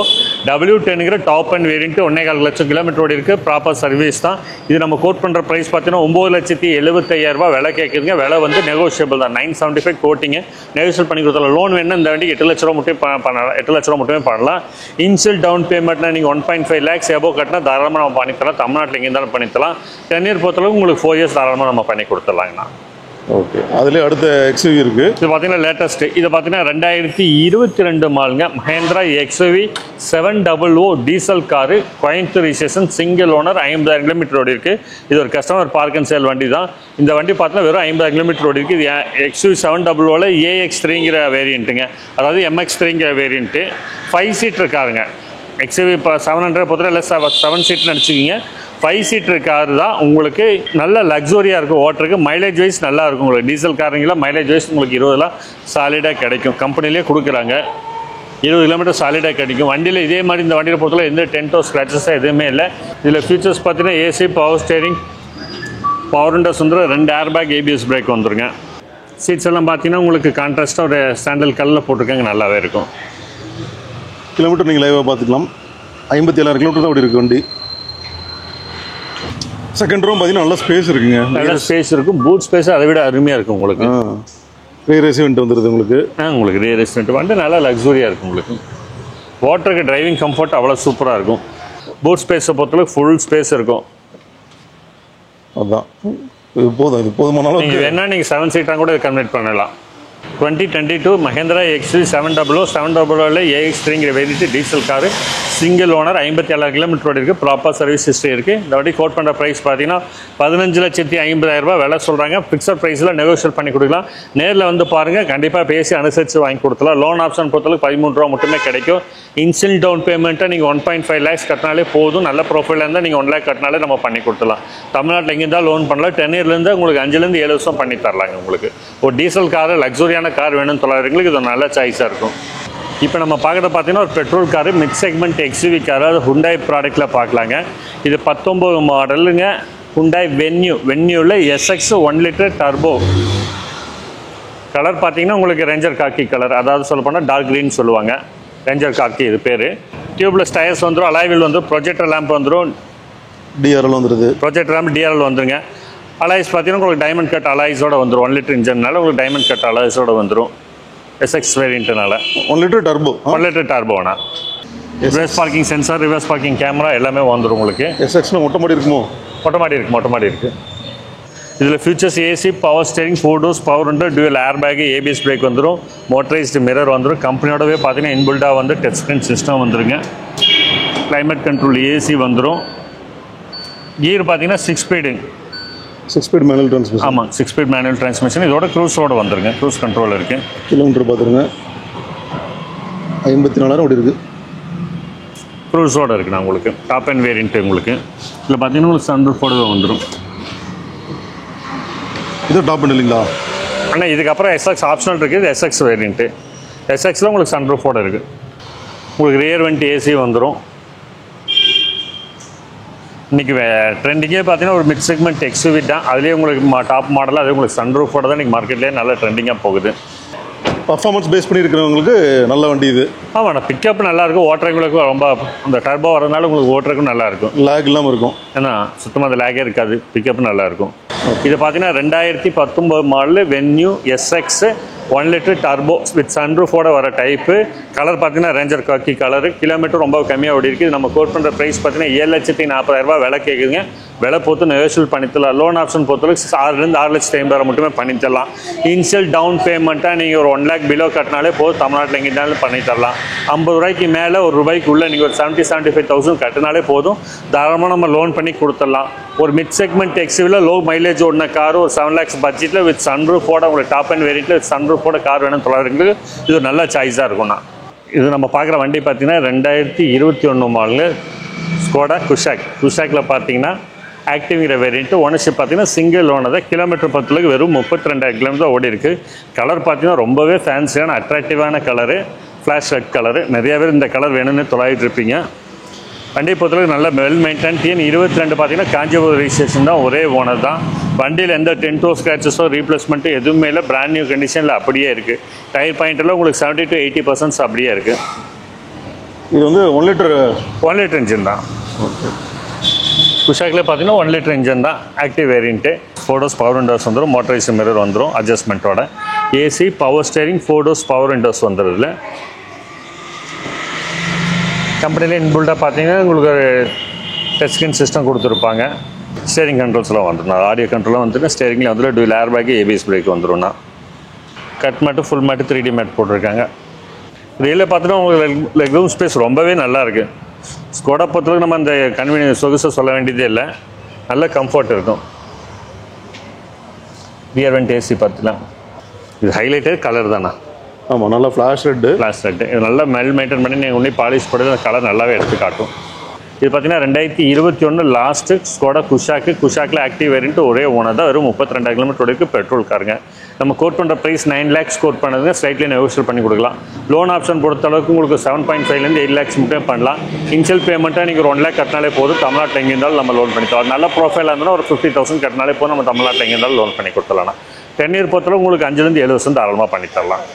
W10ங்கிற டாப் அண்ட் வேரியன்ட்டு 1.25 லட்சம் கிலோமீட்டர் ஓடி இருக்குது. ப்ராப்பர் சர்வீஸ் தான். இது நம்ம கோட் பண்ணுற ப்ரைஸ் பார்த்தீங்கன்னா 9,75,000 விலை கேட்குதுங்க. விலை வந்து நெகோஷியபிள் தான். 975 கோட்டிங்க, நெகோஷியல் பண்ணி கொடுத்தலாம். லோன் வேணும்னா இந்த வண்டிக்கு 8 லட்ச ரூபா மட்டும் பண்ணலாம். 8 லட்ச ரூபா மட்டுமே பண்ணலாம். இன்ஷியல் டவுன் பேமெண்ட்னா நீங்கள் 1.5 lakhs எபோ கட்டினா தாராளமாக நம்ம பண்ணித்தரலாம். தமிழ்நாட்டில் எங்கே இருந்தாலும் பண்ணித்தரலாம். 10 இயர் பொறுத்தளவுக்கு உங்களுக்கு 4 years தாராளமாக நம்ம பண்ணி கொடுத்துடலாங்கண்ணா. ஓகே, அதுலேயே அடுத்த எக்ஸ்யூவி இருக்குது. இது பார்த்தீங்கன்னா லேட்டஸ்ட்டு. இது பார்த்தீங்கன்னா 2022 மாலுங்க Mahindra XUV 700 diesel car, Coimbatore registration, single owner, 50,000 kilometre ஓடி இருக்குது. இது ஒரு கஸ்டமர் பார்க் அண்ட் சேல் வண்டி தான். இந்த வண்டி பார்த்தீங்கன்னா வெறும் 50,000 கிலோமீட்டர் ஓடி இருக்குது. இது எக்ஸ்யூவி 700 AX3ங்கிற வேரியண்ட்டுங்க, அதாவது MX3ங்கிற வேரியண்ட்டு. 5 சீட்டர் காருங்க. எக்ஸ்யூவி இப்போ 700 பொறுத்தவரை இல்லை 7 சீட்னு நினச்சிக்கிங்க. 5 சீட்டர் கார் தான். உங்களுக்கு நல்ல லக்ஸுரியாக இருக்கும் ஓட்டுறதுக்கு. மைலேஜ் வைஸ் நல்லா இருக்கும். உங்களுக்கு டீசல் காருங்களாம் மைலேஜ் வைஸ் உங்களுக்கு 20 சாலிடாக கிடைக்கும். கம்பெனிலே கொடுக்குறாங்க. 20 கிலோமீட்டர் சாலிடாக கிடைக்கும். வண்டியில் இதே மாதிரி இந்த வண்டியில் பொறுத்தவரை எந்த டென்ட்டோ ஸ்க்ராச்சஸாக எதுவுமே இல்லை. இதில் ஃபீச்சர்ஸ் பார்த்தீங்கன்னா AC, power steering, power windows வந்துடும், 2 ஏர் பேக், ABS பிரேக் வந்துருங்க. சீட்ஸ் எல்லாம் பார்த்தீங்கன்னா உங்களுக்கு கான்ட்ராஸ்ட்டாக ஒரு சாண்டல் கலரில் போட்டிருக்காங்க, நல்லாவே இருக்கும். கிலோமீட்டர் நீங்கள் லைவாக பார்த்துக்கலாம். 57,000 கிலோமீட்டர் தான் ஓடி இருக்குது வண்டி. செகண்ட் ரூம் பார்த்தீங்கன்னா நல்ல ஸ்பேஸ் இருக்குங்க. நல்ல ஸ்பேஸ் இருக்கும். பூட் ஸ்பேஸ் அதை விட அருமையாக இருக்கும் உங்களுக்கு. ரியர் ரெசிவெண்ட் வந்துடுது உங்களுக்கு. உங்களுக்கு ரியர் ரெசிவெண்ட் வந்து நல்லா லக்ஸுரியாக இருக்கும் உங்களுக்கு. ஓட்டருக்கு டிரைவிங் கம்ஃபர்ட் அவ்வளோ சூப்பராக இருக்கும். பூட் ஸ்பேஸை பொறுத்தளவுக்கு ஃபுல் ஸ்பேஸ் இருக்கும். அதுதான் இது போதும். இது போதுமானாலும் நீங்கள் வேணால் நீங்கள் 7 சீட்டாக கூட கன்வெர்ட் பண்ணலாம். 2022 மஹேந்திரா எக்ஸ்யூவி 700 AX3ங்கிற variant diesel car, single owner, 57,000 kilometre ஓடி இருக்குது. ப்ராப்பர் சர்வீஸ் ஹிஸ்ட்ரி இருக்குது. இந்த வண்டி கோட் பண்ணுற ப்ரைஸ் பார்த்தீங்கன்னா 15,50,000 விலை சொல்கிறாங்க. ஃபிக்ஸட் ப்ரைஸில் நெகோஷியேட் பண்ணி கொடுக்கலாம். நேரில் வந்து பாருங்கள், கண்டிப்பாக பேசி அனுசரித்து வாங்கி கொடுத்துலாம். லோன் ஆப்ஷன் பொறுத்தளவுக்கு 13 ரூபா மட்டுமே கிடைக்கும். இன்ஷியல் டவுன் பேமெண்ட்டை நீங்கள் 1.5 lakhs கட்டினாலே போதும். நல்ல ப்ரொஃபைலாக இருந்தால் நீங்கள் 1 lakh கட்டினாலே நம்ம பண்ணி கொடுத்துலாம். தமிழ்நாட்டில் எங்கே இருந்தால் லோன் பண்ணலாம். 10 இயர்லேருந்து உங்களுக்கு 5 7 வருஷம் பண்ணி தரலாங்க. உங்களுக்கு ஒரு டீசல் காரு, லக்ஸுரியான கார் வேணும்னு தொழிலாளர்களுக்கு இது ஒரு நல்ல சாய்ஸாக இருக்கும். இப்போ நம்ம பார்க்குறது பார்த்தீங்கன்னா ஒரு petrol car, mid segment XUV car, அதாவது ஹுண்டாய் ப்ராடக்ட்டில் பார்க்கலாங்க. இது 19 மாடலுங்க. ஹுண்டாய் வென்யூவில் SX 1 liter டர்போ. கலர் பார்த்தீங்கன்னா உங்களுக்கு ரேஞ்சர் காக்கி கலர், அதாவது சொல்ல போனால் டார்க் க்ரீன் சொல்லுவாங்க. ரேஞ்சர் காக்கி இது பேர். டியூப்லெஸ் டயர்ஸ் வந்துடும், அலாய் வீல் வந்துடும், ப்ரொஜெக்டர் லேம்ப் வந்துடும், DRL வந்துடுது. ப்ரொஜெக்டர் லேம்ப் DRL வந்துருங்க. அலாய்ஸ் பார்த்தீங்கன்னா உங்களுக்கு டைமண்ட் கட் அலாய்ஸோட வந்துடும். 1 liter இன்ஜின்னால உங்களுக்கு டைமண்ட் கட் அலாய்ஸோட வந்துடும். SX வேரியண்ட்னால 1 liter டர்போ. 1 liter டர்போனா. Reverse parking sensor, reverse parking camera எல்லாமே வந்துடும் உங்களுக்கு. SX மொட்டை மாடி இருக்குமோ? மொட்டை மாடி இருக்குது. இதில் features AC, power steering, 4 doors, power window, dual air bag, ABS brake வந்துடும், மோட்டரைஸ்டு மிரர் வந்துடும். கம்பெனியோடவே பார்த்தீங்கன்னா இன்பில்டாக வந்து டச் ஸ்க்ரீன் சிஸ்டம் வந்துருங்க. கிளைமேட் கண்ட்ரோல் ஏசி வந்துடும். கியர் பார்த்தீங்கன்னா 6 speed மேனுவல் டிரான்ஸ்மிஷன். ஆமாம், 6 speed மேனுவல் டிரான்ஸ்மிஷன். இதோட க்ரூஸோட வந்துருங்க. க்ரூஸ் கண்ட்ரோல் இருக்குது. கிலோமீட்டர் பார்த்துருங்க 54,000 ஓடி இருக்குது. க்ரூஸோட இருக்குண்ணா உங்களுக்கு. டாப் அண்ட் வேரியன்ட்டு உங்களுக்கு. இதில் பார்த்தீங்கன்னா உங்களுக்கு சன்ரூஃபோட வந்துடும். இது டாப் அண்ட் இல்லைங்களா? ஆனால் இதுக்கப்புறம் SX ஆப்ஷனல் இருக்குது. இது SX வேரியன்ட்டு. SXல உங்களுக்கு சன்ரூஃபோட இருக்குது. உங்களுக்கு ரியர் வெண்ட் ஏசி வந்துடும். இன்றைக்கி ட்ரெண்டிங்கே பார்த்தீங்கன்னா ஒரு மிட் செக்மெண்ட் எக்ஸ்யூவி தான். அதுலேயே உங்களுக்கு டாப் மாடலாக அதே உங்களுக்கு சன்ரூஃபோட தான் இன்றைக்கி மார்க்கெட்லேயே நல்ல ட்ரெண்டிங்காக போகுது. பர்ஃபார்மன்ஸ் பேஸ் பண்ணி இருக்கிறவங்களுக்கு நல்ல வண்டி இது. ஆமாண்ணா, பிக்கப் நல்லாயிருக்கும். ஓட்டுறவங்களுக்கு ரொம்ப அந்த டர்போ வரதுனால உங்களுக்கு ஓட்டுறதுக்கும் நல்லாயிருக்கும். லேக் இல்லாமல் இருக்கும். ஏன்னா சுத்தமாக அந்த லேக்கே இருக்காது. பிக்கப் நல்லாயிருக்கும். இது பார்த்தீங்கன்னா 2019 model Venue SX 1 liter turbo with சன்ரூஃபோட வர டைப்பு. கலர் பார்த்தீங்கன்னா ரேஞ்சர் காக்கி கலரு. கிலோமீட்டர் ரொம்ப கம்மியாக ஓடி இருக்குது. நம்ம கோட் பண்ணுற ப்ரைஸ் பார்த்தீங்கன்னா 7,40,000 விலை கேட்குதுங்க. விலை பொறுத்து நெகோஷியல் பண்ணித்தரலாம். லோன் ஆப்ஷன் பொறுத்தவரைக்கும் 6,000 6,50,000 மட்டுமே பண்ணித்தரலாம். இனிஷியல் டவுன் பேமெண்ட்டாக நீங்கள் ஒரு 1 lakh பிலோ கட்டினாலே போதும். தமிழ்நாட்டில் எங்கேனாலும் பண்ணித்தரலாம். 50 ரூபாய்க்கு மேலே ஒரு ரூபாய்க்குள்ளே நீங்கள் ஒரு 70,000-75,000 கட்டினாலே போதும். தாராளமாக நம்ம லோன் பண்ணி கொடுத்துடலாம். ஒரு மிட் செக்மெண்ட் எக்ஸ்யூவியில் லோ மைலேஜ் ஓடின கார் ஒரு 7 lakhs பட்ஜெட்டில் வித் சன்ரூஃபோட உங்களுக்கு டாப் அண்ட் வேரியண்ட்டில் வித் சன்ரூஃபோட கார் வேணும் தொழிலாளர்களுக்கு இது ஒரு நல்ல சாய்ஸாக இருக்கும்ண்ணா. இது நம்ம பார்க்குற வண்டி பார்த்தீங்கன்னா 2021 மாடலு ஸ்கோடா குஷாக். குஷாக்கில் பார்த்தீங்கன்னா ஆக்டிவ்ங்கிற வேரியண்ட்டு ஓனர்ஷிப் பார்த்தீங்கன்னா சிங்கிள் ஓனர் தான். கிலோமீட்டர் பொறுத்தளவுக்கு வெறும் 32,000 கிலோமீட்டர் ஓடி இருக்குது. கலர் பார்த்தீங்கன்னா ரொம்பவே ஃபேன்சியான அட்ராக்டிவான கலரு, ஃப்ளாஷ் ரெட் கலரு. நிறைய பேர் இந்த கலர் வேணும்னு தொலைவிட்டு இருப்பீங்க. வண்டியை பொறுத்தளவுக்கு நல்ல வெல் மெயின்டைன். TN 22 பார்த்தீங்கன்னா காஞ்சிபுரம் ரிஜிஸ்ட்ரேஷன் தான், ஒரே ஓனர் தான். வண்டியில் எந்த டென்ட்டோ ஸ்க்ராச்சஸோ ரீப்ளேஸ்மெண்ட்டு எதுவுமே இல்லை, பிராண்ட் நியூ கண்டிஷனில் அப்படியே இருக்குது. டயர் பாயிண்ட்டில் உங்களுக்கு 70 to 80% அப்படியே இருக்குது. இது வந்து 1 லிட்டர் 1 லிட்டர் இன்ஜின் தான். குஷாக்கில் பார்த்தீங்கன்னா 1 லிட்டர் இன்ஜின் தான், active variant. 4 doors power windows வந்துடும், மோட்டரைஸ் மிரர் வந்துடும் அட்ஜஸ்ட்மெண்ட்டோட. AC, power steering, 4 doors power windows வந்துடுதுல. கம்பெனியில் இன்பில்டாக பார்த்தீங்கன்னா உங்களுக்கு ஒரு டச் ஸ்க்ரீன் சிஸ்டம் கொடுத்துருப்பாங்க. ஸ்டேரிங் கண்ட்ரோல்ஸ்லாம் வந்துடும், ஆடியோ கண்ட்ரோலாம் வந்துட்டு ஸ்டேரிங்கில் வந்துடும். Dual air bag, ABS brake வந்துடும்னா. Cut mat, full mat, 3D mat போட்டிருக்காங்க. இதில் பார்த்தீங்கன்னா உங்களுக்கு லெக் ரூம் ஸ்பேஸ் ரொம்பவே நல்லா இருக்குது. ஸ்கோடா பொறுத்தவரைக்கும் நம்ம அந்த கன்வீனியன்ஸ் சொகுசை சொல்ல வேண்டியதே இல்லை, நல்ல கம்ஃபர்ட் இருக்கும். ரியர் வெண்ட் AC பார்த்துக்கலாம். இது ஹைலைட்டட் கலர் தானே? ஆமாம், நல்லா ஃப்ளாஷ் ரெட்டு. ஃப்ளாஷ் ரெட்டு இது நல்லா மெயின்டைன் பண்ணி நீங்கள் ஒன்றே பாலிஷ் போடுறது அந்த கலர் நல்லாவே எடுத்து காட்டும். இது பார்த்தீங்கன்னா 2021 லாஸ்ட்டு ஸ்கோடா குஷாக்கு. குஷாக்கில் ஆக்டிவ் வேரியன்ட்டு ஒரே ஓனர் தான், வெறும் 32,000 கிலோமீட்டர் இருக்குது. பெட்ரோல் காருங்க. நம்ம கோட் பண்ணுற ப்ரைஸ் 9 lakhs கோட் பண்ணுறதுங்க. ஸ்லைட்லி நெகோஷியேட் பண்ணி கொடுக்கலாம். லோன் ஆப்ஷன் பொறுத்த அளவுக்கு உங்களுக்கு 7.5 8 lakhs மட்டும் பண்ணலாம். இனிஷியல் பேமெண்ட்டாக நீங்கள் 1 lakh கட்டினாலே போதும். தமிழ்நாட்டில் எங்கே இருந்தாலும் நம்ம லோன் பண்ணி தரோம். நல்ல ப்ரொஃபைலாக இருந்தாலும் ஒரு 50,000 கட்டினாலே போதும், நம்ம தமிழ்நாட்டில் எங்கே இருந்தாலும் லோன் பண்ணி கொடுத்துடலாம். 10 year பொறுத்தளவு உங்களுக்கு 5 to 7 வருஷம் தாராளமாக பண்ணி தரலாம்.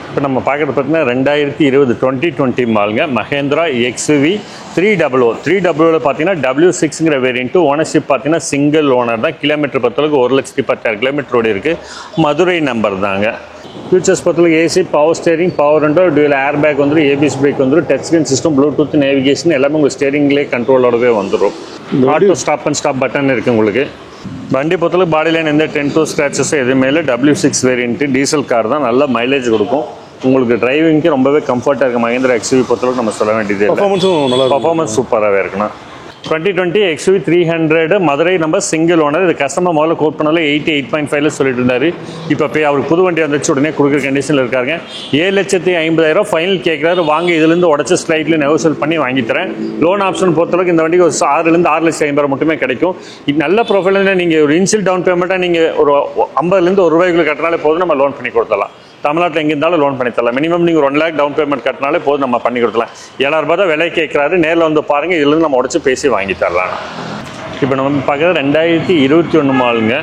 இப்போ நம்ம பார்க்குறது பார்த்தீங்கன்னா 2020 மாலுங்க மஹேந்திரா XUV 300 பார்த்தீங்கன்னா W6ங்கிற வேரியண்ட்டு. ஓனர்ஷிப் பார்த்தீங்கன்னா சிங்கிள் ஓனர் தான். கிலோமீட்டர் பொறுத்தளவுக்கு 1,10,000 கிலோமீட்டர் ஓடி இருக்குது. மதுரை நம்பர் தாங்க. ஃபியூச்சர்ஸ் பொறுத்தளவுக்கு AC, power steering, power window, dual ஏர் பேக் வந்துடும், ABS பிரேக் வந்துடும், touch screen system, Bluetooth navigation எல்லாமே உங்கள் ஸ்டேரிங்லேயே கண்ட்ரோலோடவே வந்துடும். Auto stop and stop button இருக்குது உங்களுக்கு. வண்டி பொறுத்தளவுக்கு பாடி லைன் எந்த டென்ட்டோ ஸ்க்ராச்சஸோ எதுவுமே இல்லை. W6 வேரியண்ட்டு டீசல் கார் தான், நல்ல மைலேஜ் கொடுக்கும். உங்களுக்கு டிரைவிங்க்கு ரொம்பவே கம்ஃபர்ட்டாக இருக்குது. மஹேந்திரா XUV பொறுத்தளவுக்கு நம்ம சொல்ல வேண்டியது பர்ஃபார்மன்ஸ் சூப்பராகவே இருக்குண்ணா. 2020 XUV 300 Madurai number single owner. இது கஸ்டமர் முதல்ல கோட் பண்ணல 88.5 சொல்லிட்டு இருந்தார். இப்போ போய் அவருக்கு புது வண்டி வந்துச்சு, உடனே கொடுக்குற கண்டிஷனில் இருக்காங்க. 7,50,000 ஃபைனல் கேட்குறாரு. வாங்க இதுலேருந்து உடச்சி ஸ்லைட்ல நெகோஷியேட் பண்ணி வாங்கி தரேன். லோன் ஆப்ஷன் பொறுத்தளவுக்கு இந்த வண்டிக்கு ஒரு 6 to 6,50,000 மட்டுமே கிடைக்கும். இது நல்ல ப்ரொஃபைல். நீங்கள் ஒரு இனிஷியல் டவுன் பேமெண்ட்டாக நீங்கள் ஒரு 50 to 1 ரூபாய்க்குள்ள கட்டினாலே போதும், நம்ம லோன் பண்ணி கொடுத்துடலாம். தமிழ்நாட்டில் எங்கே இருந்தாலும் லோன் பண்ணி தரலாம். மினிமம் நீங்கள் 1 lakh டவுன் பேமெண்ட் கட்டினாலே போதும், நம்ம பண்ணி கொடுக்கலாம். 7,000 தான் விலை கேட்குறாரு. நேரில் வந்து பாருங்கள், இதுலேருந்து நம்ம உடச்சி பேசி வாங்கி தரலாம். இப்போ நம்ம பார்க்குறது 2021 மாலுங்க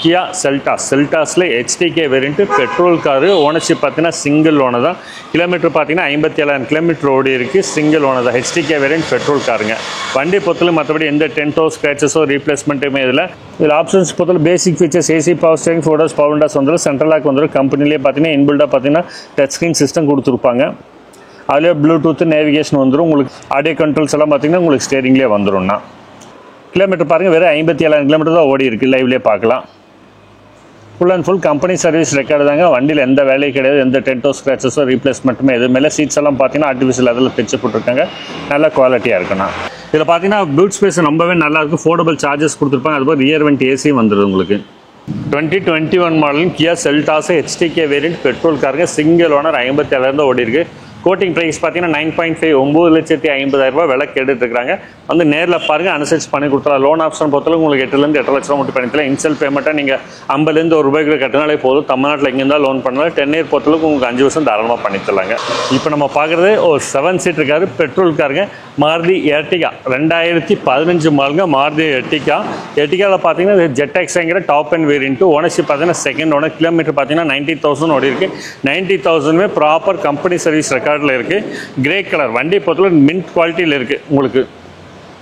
கியா செல்டாஸில் HTK variant petrol car. Ownership பார்த்தீங்கன்னா சிங்கிள் ஓனர் தான். கிலோமீட்டர் பார்த்தீங்கன்னா 57,000 கிலோமீட்டர் ஓடி இருக்குது. சிங்கிள் ஓனர் தான். HTK வேரியண்ட் பெட்ரோல் காருங்க. வண்டி பொறுத்தளவு மற்றபடி எந்த டென்ட்டோ ஸ்க்ராச்சஸோ ரீப்ளேஸ்மெண்ட்டுமே இதில் ஆப்ஷன்ஸ் பொறுத்தவரை basic features AC, power steering, 4 doors power windows central. சென்ட்ரல் லாக் வந்துடும். கம்பெனிலே பார்த்தீங்கன்னா இன்பில்டாக பார்த்தீங்கன்னா டச் ஸ்க்ரீன் சிஸ்டம் கொடுத்துருப்பாங்க. அதிலே ப்ளூடூத் நேவிகேஷன் வந்துடும். உங்களுக்கு ஆடியோ கண்ட்ரோல்ஸ் எல்லாம் பார்த்தீங்கன்னா உங்களுக்கு ஸ்டேரிங்லேயே வந்துடும்ண்ணா. கிலோமீட்டர் பாருங்கள், வெறும் 57,000 கிலோமீட்டர் தான் ஓடி இருக்குது. லைவ்லேயே பார்க்கலாம். Full and full company service record தாங்க. வண்டியில் எந்த வேலையும் கிடையாது, எந்த டென்ட்டோ ஸ்க்ராச்சஸோ ரீப்ளேஸ்மெண்ட்டுமே எதுவுமே. சீட்ஸ் எல்லாம் பார்த்தீங்கன்னா ஆர்டிஃபிஷியல் அதில் தைச்சு போட்டிருக்காங்க. நல்ல குவாலிட்டியாக இருக்குண்ணா. இதில் பார்த்தீங்கன்னா பூட் ஸ்பேஸ் ரொம்பவே நல்லாயிருக்கும். ஃபோர்டபுள் சார்ஜஸ் கொடுத்துருப்பாங்க. அதுபோல் ரியர் வெண்ட் AC வந்துடுது உங்களுக்கு. 2021 மாடலும் Kia Seltos HTK variant petrol காருங்க. சிங்கிள் ஓனர் 57,000 தான் ஓடி இருக்கு. கோட்டிங் ப்ரைஸ் பார்த்தீங்கன்னா 9.5 9,50,000 விலை கேட்டுட்ருக்காங்க. வந்து நேரில் பாருங்கள், அனுசரிச்சு பண்ணி கொடுத்துலாம். லோன் ஆப்ஷன் பொறுத்தவரை உங்களுக்கு 8 to 8 லட்சம் மட்டும் பண்ணிக்கலாம். இன்ஷியல் பேமெண்ட்டாக நீங்கள் 50 to 1 ரூபாய்க்குள்ள கட்டினாலே போதும். தமிழ்நாட்டில் எங்கே இருந்தால் லோன் பண்ணலாம். 10 year பொறுத்தளவுக்கு உங்களுக்கு 5 வருஷம் தாராளமாக பண்ணித்தரலாங்க. இப்போ நம்ம பார்க்குறது ஒரு 7 seat காரு, பெட்ரோல் காருங்க. மாருதி எர்டிகா 2015 மாலுங்க. மாருதி எர்டிகாவில் பார்த்தீங்கன்னா ஜெட்எக்ஸுங்கிற டாப் அண்ட் வேரியண்ட்டு. ஓனர்ஷிப் பார்த்தீங்கன்னா செகண்ட் ஓனர். கிலோமீட்டர் பார்த்தீங்கன்னா 90,000 ஓடி இருக்குது. 90,000 ப்ராப்பர் கம்பெனி சர்வீஸ் ரெக்கார்டில் இருக்குது. Grey colour. வண்டி பொறுத்தவரை மின்ட் குவாலிட்டியில் இருக்குது. உங்களுக்கு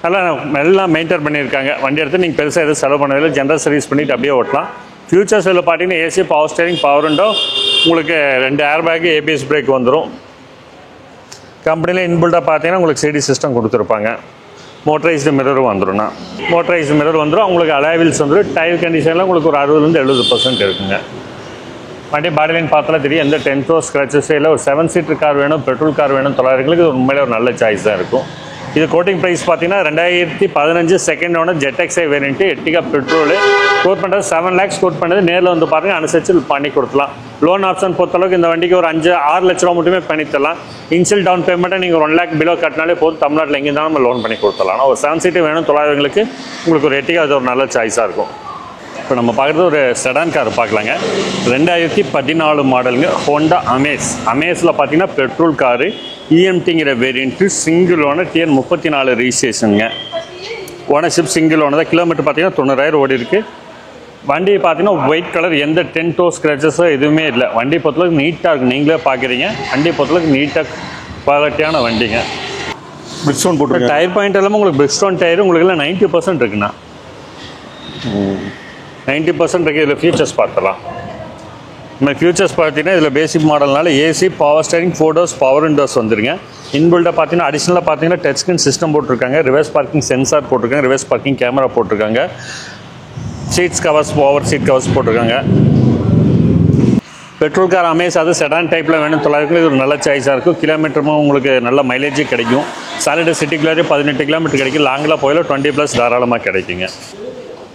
நல்லா மெயின்டைன் பண்ணியிருக்காங்க. வண்டி எடுத்து நீங்கள் பெருசாக எதுவும் செலவு பண்ணதில்லை. ஜென்ரல் சர்வீஸ் பண்ணிவிட்டு அப்படியே ஓட்டலாம். ஃபியூச்சர்ஸ் இதில் பார்த்தீங்கன்னா AC, power steering, power window, உங்களுக்கு 2 ஏர் பேக்கு, ABS பிரேக் வந்துடும். கம்பெனியில் இன்பில்டாக பார்த்தீங்கன்னா உங்களுக்கு CD சிஸ்டம் கொடுத்துருப்பாங்க. மோட்டரைஸ்டு மிரரும் வந்துடும்ண்ணா. மோட்டரைஸ்டு மிரர் வந்துடும். உங்களுக்கு அலாய்வில்ஸ் வந்துடும். டயர் கண்டிஷனில் உங்களுக்கு ஒரு 60 to 70% இருக்குங்க. வண்டி பாடி லைன் பார்த்தாலே தெரியும், எந்த டென்ட்டோ ஸ்க்ராச்சஸே இல்லை. ஒரு 7 seat கார் வேணும், பெட்ரோல் கார் வேணும் தொழிலாளர்களுக்கு உண்மையிலே ஒரு நல்ல சாய்ஸ் தான் இருக்கும். இது கோட்டிங் ப்ரைஸ் பார்த்தீங்கன்னா 2015 செகண்ட் ஓனர் ஜெட்எக்ஸை வேரியன்ட்டு எட்டிகா பெட்ரோலு கோட் பண்ணுறது 7 lakhs கோட் பண்ணது. நேரில் வந்து பாருங்கள், அனுசரித்து பண்ணி கொடுக்கலாம். லோன் ஆப்ஷன் பொறுத்தளவுக்கு இந்த வண்டிக்கு ஒரு 5-6 லட்ச ரூபா மட்டுமே பண்ணித்தரலாம். இன்ஷியல் டவுன் பேமெண்ட்டை நீங்கள் 1 lakh பிலோ கட்டினாலே போதும். தமிழ்நாட்டில் எங்கே இருந்தாலும் நம்ம லோன் பண்ணி கொடுத்துடலாம். ஆனால் ஒரு 7 சீட்டு வேணும் தொழிலாளர்களுக்கு உங்களுக்கு ஒரு எட்டிகா அது ஒரு நல்ல சாய்ஸாக இருக்கும். இப்போ நம்ம பார்க்குறது ஒரு செடான் கார் பார்க்கலாங்க. 2014 மாடலுங்க, ஹோண்டா அமேஸ். அமேஸில் பார்த்தீங்கன்னா பெட்ரோல் காரு, இஎம்டிங்கிற வேரியண்ட்டு, சிங்கிள் ஓனர், TN 34 ரிஜிஸ்ட்ரேஷனுங்க. ஓனர்ஷிப் சிங்கிள் ஓனர் தான். கிலோமீட்டர் பார்த்தீங்கன்னா 90,000 ஓடி இருக்குது. வண்டி பார்த்தீங்கன்னா ஒயிட் கலர், எந்த டென்ட்டோ ஸ்க்ராச்சஸோ எதுவுமே இல்லை. வண்டி பொறுத்தளவுக்கு நீட்டாக இருக்கும். நீங்களே பார்க்குறீங்க, வண்டி பொறுத்தளவுக்கு நீட்டாக குவாலிட்டியான வண்டிங்க. பிரிட்ஜ்ஸ்டோன் போட்டு டயர் பாயிண்ட் எல்லாமே உங்களுக்கு பிரிட்ஜ்ஸ்டோன் டயர் உங்களுக்கு எல்லாம் 90% இருக்குண்ணா. 90% இருக்குது. இதில் ஃபியூச்சர்ஸ் பார்த்துலாம். இந்த ஃபியூச்சர்ஸ் பார்த்தீங்கன்னா இதில் பேசிக் மாடல்னால AC, power steering, 4 doors power windows வந்துருங்க. இன்பில்டாக பார்த்தீங்கன்னா அடிஷ்னலாக பார்த்தீங்கன்னா டச் ஸ்க்ரீன் சிஸ்டம் போட்டிருக்காங்க. ரிவர்ஸ் பார்க்கிங் சென்சார் போட்டிருக்காங்க. ரிவர்ஸ் பார்க்கிங் கேமரா போட்டிருக்காங்க. Seats covers, over seat covers போட்டிருக்காங்க. பெட்ரோல் கார் அமேஸ், அது செடான் டைப்பில் வேணும் தொழிலாளர்களுக்கு இது ஒரு நல்ல சாய்ஸாக இருக்கும். கிலோமீட்டரும் உங்களுக்கு நல்ல மைலேஜ் கிடைக்கும். சாலிட் சிட்டிக்குள்ளே 18 கிலோமீட்டர் கிடைக்கும். லாங்கில் போயில 20+ தாராளமாக கிடைக்குங்க.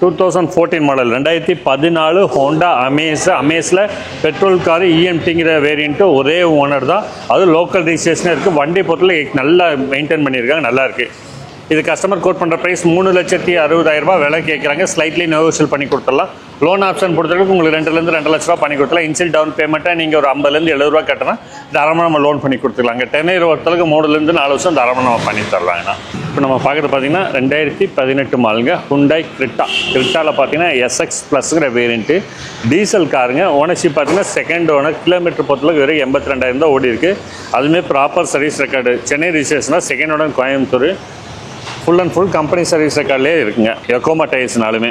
2014 மாடல், 2014 ஹோண்டா அமேஸ். அமேஸில் பெட்ரோல் காரு, இஎம்டிங்கிற வேரியண்ட்டு, ஒரே ஓனர் தான். அது லோக்கல் ரிஜிஸ்ட்ரேஷனாக இருக்குது. வண்டி பொறுத்தல நல்லா மெயின்டைன் பண்ணியிருக்காங்க, நல்லா இருக்குது. இது கஸ்டமர் கோட் பண்ணுற ப்ரைஸ் 3,60,000 விலை கேட்குறாங்க. ஸ்லைட்லி நெகோஷியல் பண்ணி கொடுத்துடலாம். லோன் ஆப்ஷன் பொறுத்தவரைக்கும் உங்களுக்கு 2 2 லட்ச ரூபா பண்ணி கொடுத்துலாம். இன்ஷியல் டவுன் பேமெண்ட்டை நீங்கள் ஒரு 50-70 கட்டினா தாராளமாக நம்ம லோன் பண்ணி கொடுத்துக்கலாங்க. 10 year ஒருத்தருக்கு 3 4 வருஷம் தாராளமாக நம்ம பண்ணி தரலாங்கண்ணா. இப்போ நம்ம பார்க்குறது பார்த்தீங்கன்னா 2018 மாடலுங்க, ஹுண்டாய் கிரிட்டா. கிரிட்டாவில் பார்த்தீங்கன்னா SX+ங்கிற வேரியண்ட்டு, டீசல் காருங்க. ஓனர்ஷிப் பார்த்தீங்கன்னா செகண்ட் ஓனர். கிலோமீட்டர் பொறுத்தளவுக்கு வெறும் 82,000 தான் ஓடி இருக்குது. அதுவுமே ப்ராப்பர் சர்வீஸ் ரெக்கார்டு. சென்னை ரிஜிஸ்ட்ரேஷனாக second owner Coimbatore. Full and full company service ரெக்கார்ட்லேயே இருக்குங்க. எக்கோமா டயர்ஸ்னாலுமே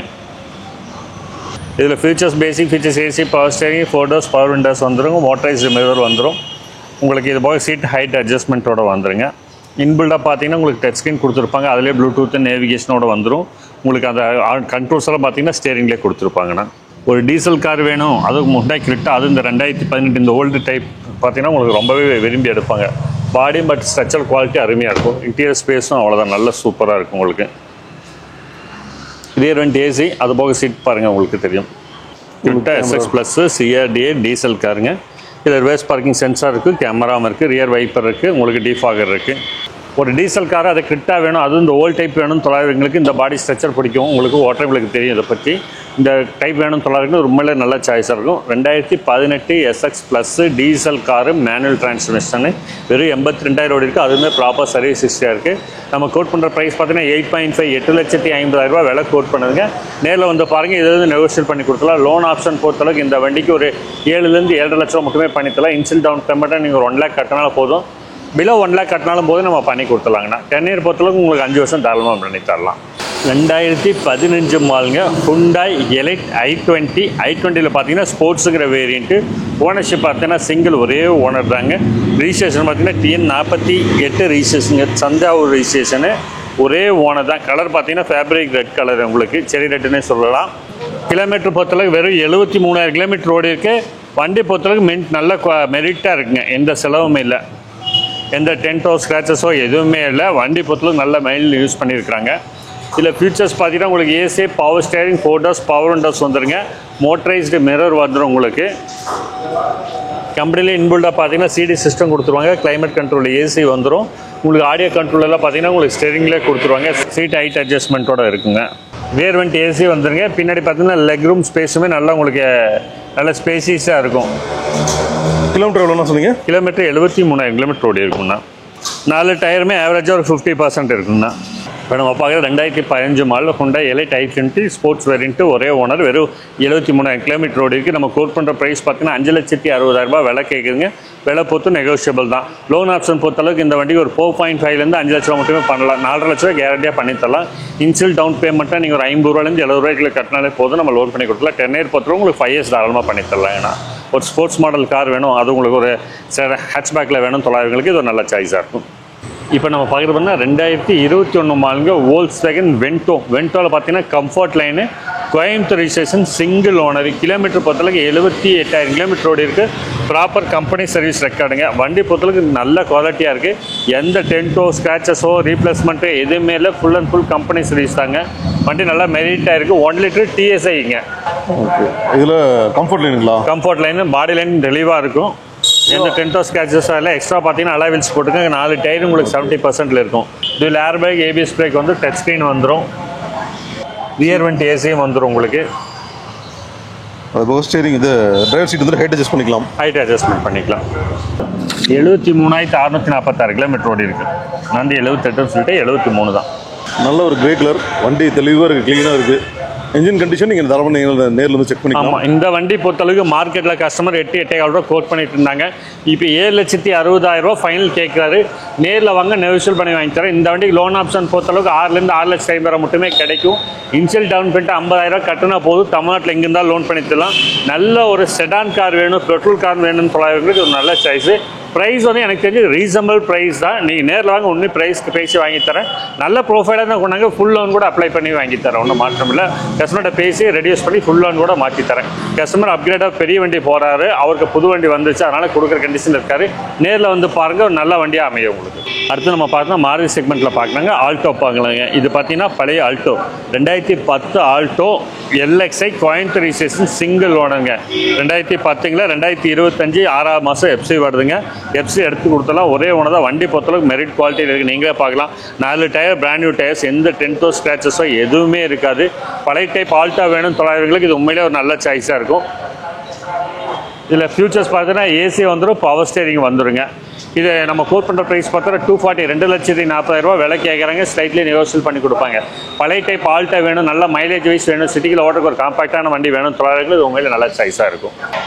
இதில் features, basic features AC, power steering, 4 doors power windows வந்துடும். மோட்டரைஸ்டு மிரர் வந்துடும். உங்களுக்கு இது போக சீட் ஹைட் அட்ஜஸ்ட்மெண்ட்டோட வந்துடுங்க. இன்பில்டாக பார்த்தீங்கன்னா உங்களுக்கு டச் ஸ்க்ரீன் கொடுத்துருப்பாங்க. அதிலே ப்ளூடூத் நேவிகேஷனோட வந்துடும். உங்களுக்கு அந்த கண்ட்ரோல்ஸ் எல்லாம் பார்த்தீங்கன்னா ஸ்டேரிங்லேயே கொடுத்துருப்பாங்கண்ணா. ஒரு டீசல் கார் வேணும், அதுக்கு ஹுண்டாய் கிரிட்டா, அது இந்த 2018 இந்த ஓல்டு டைப் பார்த்தீங்கன்னா உங்களுக்கு ரொம்பவே விரும்பி எடுப்பாங்க. பாடி பட் ஸ்ட்ரக்சர் குவாலிட்டி அருமையாக இருக்கும். இன்டீரியர் ஸ்பேஸும் அவ்வளோதான், நல்ல சூப்பராக இருக்கும் உங்களுக்கு. ரியர் வெண்ட் ஏசி, அது போக சீட் பாருங்கள் உங்களுக்கு தெரியும். கிரிட்டா SX+, CRDA டீசல் காருங்க. இதில் ரிவர்ஸ் பார்க்கிங் சென்சார் இருக்குது, கேமராவும் இருக்குது, ரியர் வைப்பர் இருக்குது, உங்களுக்கு டிஃபாகர் இருக்குது. ஒரு டீசல் கார் அது கிரிட்டா வேணும், அதுவும் இந்த ஓல்டு டைப் வேணும் தொழிலாளர்களுக்கு. இந்த பாடி ஸ்ட்ரக்சர் பிடிக்கும் உங்களுக்கு, ஓட்டுறவங்களுக்கு தெரியும் இதை பற்றி. இந்த டைப் வேணும் தொழிலாளர்களுக்கு ஒரு உண்மையிலே நல்ல சாய்ஸாக இருக்கும். 2018 SX+ diesel car, manual transmission, வெறும் 82,000 ஓடி இருக்குது. அதுவுமே ப்ராப்பர் சர்வீஸ் ஹிஸ்ட்ரியாக இருக்குது. நம்ம கோட் பண்ணுற ப்ரைஸ் பார்த்தீங்கன்னா 8.5 8,50,000 விலை கோட் பண்ணுதுங்க. நேரில் வந்து பாருங்கள், இதை வந்து நெகோஷியேட் பண்ணி கொடுத்துலாம். லோன் ஆப்ஷன் பொறுத்தளவுக்கு இந்த வண்டிக்கு ஒரு 7-7.5 லட்சம் மட்டுமே பண்ணித்தரலாம். இன்ஷியல் டவுன் பேமெண்ட்டை நீங்கள் ஒரு 1 lakh கட்டினாலும் போதும். பிலோ 1 lakh கட்டினாலும் போது நம்ம பண்ணி கொடுத்துலாங்கண்ணா. 10 year பொறுத்தளவுக்கு உங்களுக்கு 5 வருஷம் தாராளமாக பண்ணி தரலாம். 2015 மாடலுங்க, ஹுண்டாய் எலைட் i20. i20ல் பார்த்தீங்கன்னா ஸ்போர்ட்ஸுங்கிற வேரியண்ட்டு. ஓனர்ஷிப் பார்த்தீங்கன்னா சிங்கிள், ஒரே ஓனர் தாங்க. ரிஜிஸ்ட்ரேஷன் பார்த்தீங்கன்னா TN 48 ரிஜிஸ்ட்ரேஷனுங்க. தஞ்சாவூர் ரிஜிஸ்ட்ரேஷனு, ஒரே ஓனர் தான். கலர் பார்த்தீங்கன்னா ஃபேப்ரிக் ரெட் கலர், உங்களுக்கு செரி ரெட்டுன்னே சொல்லலாம். கிலோமீட்டர் பொறுத்தளவுக்கு வெறும் 73,000 கிலோமீட்டர் ஓடி இருக்குது. வண்டி பொறுத்தளவுக்கு நல்ல மெரிட்டாக இருக்குங்க. எந்த செலவுமே இல்லை, எந்த டென்ட்டோ ஸ்க்ராச்சஸோ எதுவுமே இல்லை. வண்டி பொறுத்தளவுக்கு நல்ல மைல் யூஸ் பண்ணியிருக்கிறாங்க. இதில் ஃபீச்சர்ஸ் பார்த்தீங்கன்னா உங்களுக்கு AC, power steering, 4 doors power Windows வந்துடுங்க. மோட்டரைஸ்டு மிரர் வந்துடும் உங்களுக்கு. கம்பெனிலே இன்பில்டாக பார்த்தீங்கன்னா CD சிஸ்டம் கொடுத்துருவாங்க. கிளைமேட் கண்ட்ரோல் ஏசி வந்துடும். உங்களுக்கு ஆடியோ கண்ட்ரோல் எல்லாம் பார்த்தீங்கன்னா உங்களுக்கு ஸ்டேரிங்லேயே கொடுத்துருவாங்க. சீட் ஹைட் அட்ஜஸ்ட்மெண்ட்டோட இருக்குங்க. ரியர் வெண்ட் ஏசி வந்துடுங்க. பின்னாடி பார்த்தீங்கன்னா லெக் ரூம் ஸ்பேஸுமே நல்லா உங்களுக்கு நல்ல ஸ்பேசிஸாக இருக்கும். கிலோமீட்டர் எவ்வளோனா சொன்னீங்க? கிலோமீட்டர் 73,000 கிலோமீட்டர் ஓடி இருக்குங்கண்ணா. 4 டயருமே ஆவரேஜாக ஒரு 50% இருக்குங்கண்ணா. இப்போ நம்ம பார்க்குறது 2015 model Hyundai elite i20 sports variant, ஒரே ஓனர், வெறும் 73,000 கிலோமீட்டர் ஓடி இருக்குது. நம்ம கோட் பண்ணுற ப்ரைஸ் பார்த்தீங்கன்னா 5,60,000 விலை கேட்குதுங்க. விலை பொறுத்து நெகோஷியபிள் தான். லோன் ஆப்ஷன் பொறுத்தளவுக்கு இந்த வண்டிக்கு ஒரு 4.5 5 லட்ச ரூபா மட்டுமே பண்ணலாம். 4.5 லட்ச ரூபா கேரண்டியாக பண்ணித்தரலாம். இன்ஷியல் டவுன் பேமெண்ட்டாக நீங்கள் ஒரு 50 70 கட்டினாலே போதும், நம்ம லோன் பண்ணி கொடுக்கலாம். 10 year பொறுத்தவரை உங்களுக்கு 5 years தாராளமாக பண்ணித்தரலாம். ஏன்னா ஒரு ஸ்போர்ட்ஸ் மாடல் கார் வேணும், அது உங்களுக்கு ஒரு ஹேட்ச்பேக்கில் வேணும் தொழிலாளர்களுக்கு இது ஒரு நல்ல சாய்ஸாக இருக்கும். இப்போ நம்ம பார்க்குறது பார்த்தீங்கன்னா 2021 மாடலுங்க, வோல்க்ஸ்வேகன் வென்டோ. வென்டோவில் பார்த்தீங்கன்னா comfort line, Coimbatore registration, single owner, kilometre பொறுத்தளவுக்கு 78,000 கிலோமீட்டர் ஓடி இருக்குது. ப்ராப்பர் கம்பெனி சர்வீஸ் ரெக்கார்டுங்க. வண்டி பொறுத்தளவுக்கு நல்ல குவாலிட்டியாக இருக்குது. எந்த டென்ட்டோ ஸ்க்ராச்சஸோ ரீப்ளேஸ்மெண்ட்டோ எதுவுமே இல்லை. Full and full company service தாங்க. வண்டி நல்லா மெரிட்டாக இருக்குது. 1 லிட்டர் TSIங்க. ஓகே, இதில் கம்ஃபர்ட் லைனுங்களா? கம்ஃபர்ட் லைனு, பாடி லைன் தெளிவாக இருக்கும். எந்த டென்ட்டோ ஸ்க்ராச்சஸோ இல்லை. எக்ஸ்ட்ரா பார்த்தீங்கன்னா அலாவில்ஸ் போட்டுருக்காங்க. 4 டயர் உங்களுக்கு 70% இருக்கும். இதில் ஏர் பேக், ABS பிரேக் வந்து டச் ஸ்க்ரீன் வந்துடும். ரியர் வெண்ட் ஏசியும் வந்துடும் உங்களுக்கு. அதுபோக ஸ்டேரிங், இது டிரைவர் சீட் வந்து ஹைட் அட்ஜஸ்ட் பண்ணிக்கலாம். ஹைட் அட்ஜஸ்ட்மெண்ட் பண்ணிக்கலாம். 73,646 கிலோமீட்டர் ஓடி இருக்குது. நான் 78 சொல்லிட்டு 73 தான். நல்ல ஒரு கிரே கலர் வண்டி, தெளிவாக இருக்குது, க்ளீனாக இருக்குது. என்ஜின் கண்டிஷன் நீங்கள் தரப்பு நீங்கள் நேரில் வந்து செக் பண்ணிக்கலாம். ஆமாம், இந்த வண்டி பொறுத்தளவுக்கு மார்க்கெட்டில் கஸ்டமர் 8,800 ரூபா கோட் பண்ணிட்டு இருந்தாங்க. இப்போ 7,60,000 ரூபா ஃபைனல் கேட்குறாரு. நேரில் வாங்க, நெகோஷியல் பண்ணி வாங்கி தரேன். இந்த வண்டிக்கு லோன் ஆப்ஷன் பொறுத்தளவுக்கு 6,000 6,50,000 மட்டுமே கிடைக்கும். இனிஷியல் டவுன் பண்ணிட்டு 50,000 கட்டினா போதும். தமிழ்நாட்டில் எங்கே இருந்தாலும் லோன் பண்ணி தரலாம். நல்ல ஒரு செடான் கார் வேணும், பெட்ரோல் கார் வேணும்னு சொல்லுறவங்களுக்கு ஒரு நல்ல சாய்ஸு. ப்ரைஸ் வந்து எனக்கு தெரிஞ்சு ரீசனபிள் ப்ரைஸ் தான். நீங்கள் நேரில் வாங்க, ஒன்றும் ப்ரைஸ்க்கு பேசி வாங்கி தரேன். நல்ல ப்ரொஃபைலாக தான் கொண்டாங்க. ஃபுல் லோன் கூட அப்ளை பண்ணி வாங்கி தரேன். ஒன்றும் மாற்றம் இல்லை. கஸ்டமர்கிட்ட பேசி ரெடியூஸ் பண்ணி ஃபுல் லோன் கூட மாற்றி தரேன். கஸ்டமர் அப்கிரேடாக பெரிய வண்டி போகிறாரு, அவருக்கு புது வண்டி வந்துச்சு, அதனால் கொடுக்குற கண்டிஷனில் இருக்காரு. நேரில் வந்து பாருங்கள், ஒரு நல்ல வண்டியாக அமையும் உங்களுக்கு. அடுத்து நம்ம பார்த்தோம்னா மாருதி செக்மெண்ட்டில் பார்க்கலாங்க. ஆல்டோ பார்க்கலாங்க. இது பார்த்தீங்கன்னா பழைய Alto, 2010 Alto LXI, Coimbatore registration, single ஓனருங்க. 2010ங்கள 2025 6ஆம் மாதம் FC வருதுங்க. FC எடுத்து கொடுத்தலாம். ஒரே ஓனர் தான். வண்டி பொறுத்தளவுக்கு மெரிட் குவாலிட்டியில் இருக்குது. நீங்களே பார்க்கலாம். 4 டயர், பிராண்ட் நியூ டயர்ஸ், எந்த டென்ட்டோ ஸ்க்ராச்சஸோ எதுவுமே இருக்காது. பழைய டைப் ஆல்டா வேணும் தொலைவர்களுக்கு இது உண்மையிலே ஒரு நல்ல சாய்ஸாக இருக்கும். இதில் ஃபியூச்சர்ஸ் பார்த்தீங்கன்னா ஏசி வந்துடும், பவர் ஸ்டேரிங் வந்துடுங்க. இது நம்ம கோட் பண்ணுற ப்ரைஸ் பார்த்தா 240, 2,40,000 ரூபா விலை கேட்குறாங்க. ஸ்லைட்லி நெகோஷியல் பண்ணி கொடுப்பாங்க. பழைய டைப் ஆல்ட்டா வேணும், நல்ல மைலேஜ் வைஸ் வேணும், சிட்டியில் ஓட்டுக்கு ஒரு காம்பாக்டான வண்டி வேணும் தொழிலாளர்கள், இது உண்மையில நல்ல சைஸாக இருக்கும்.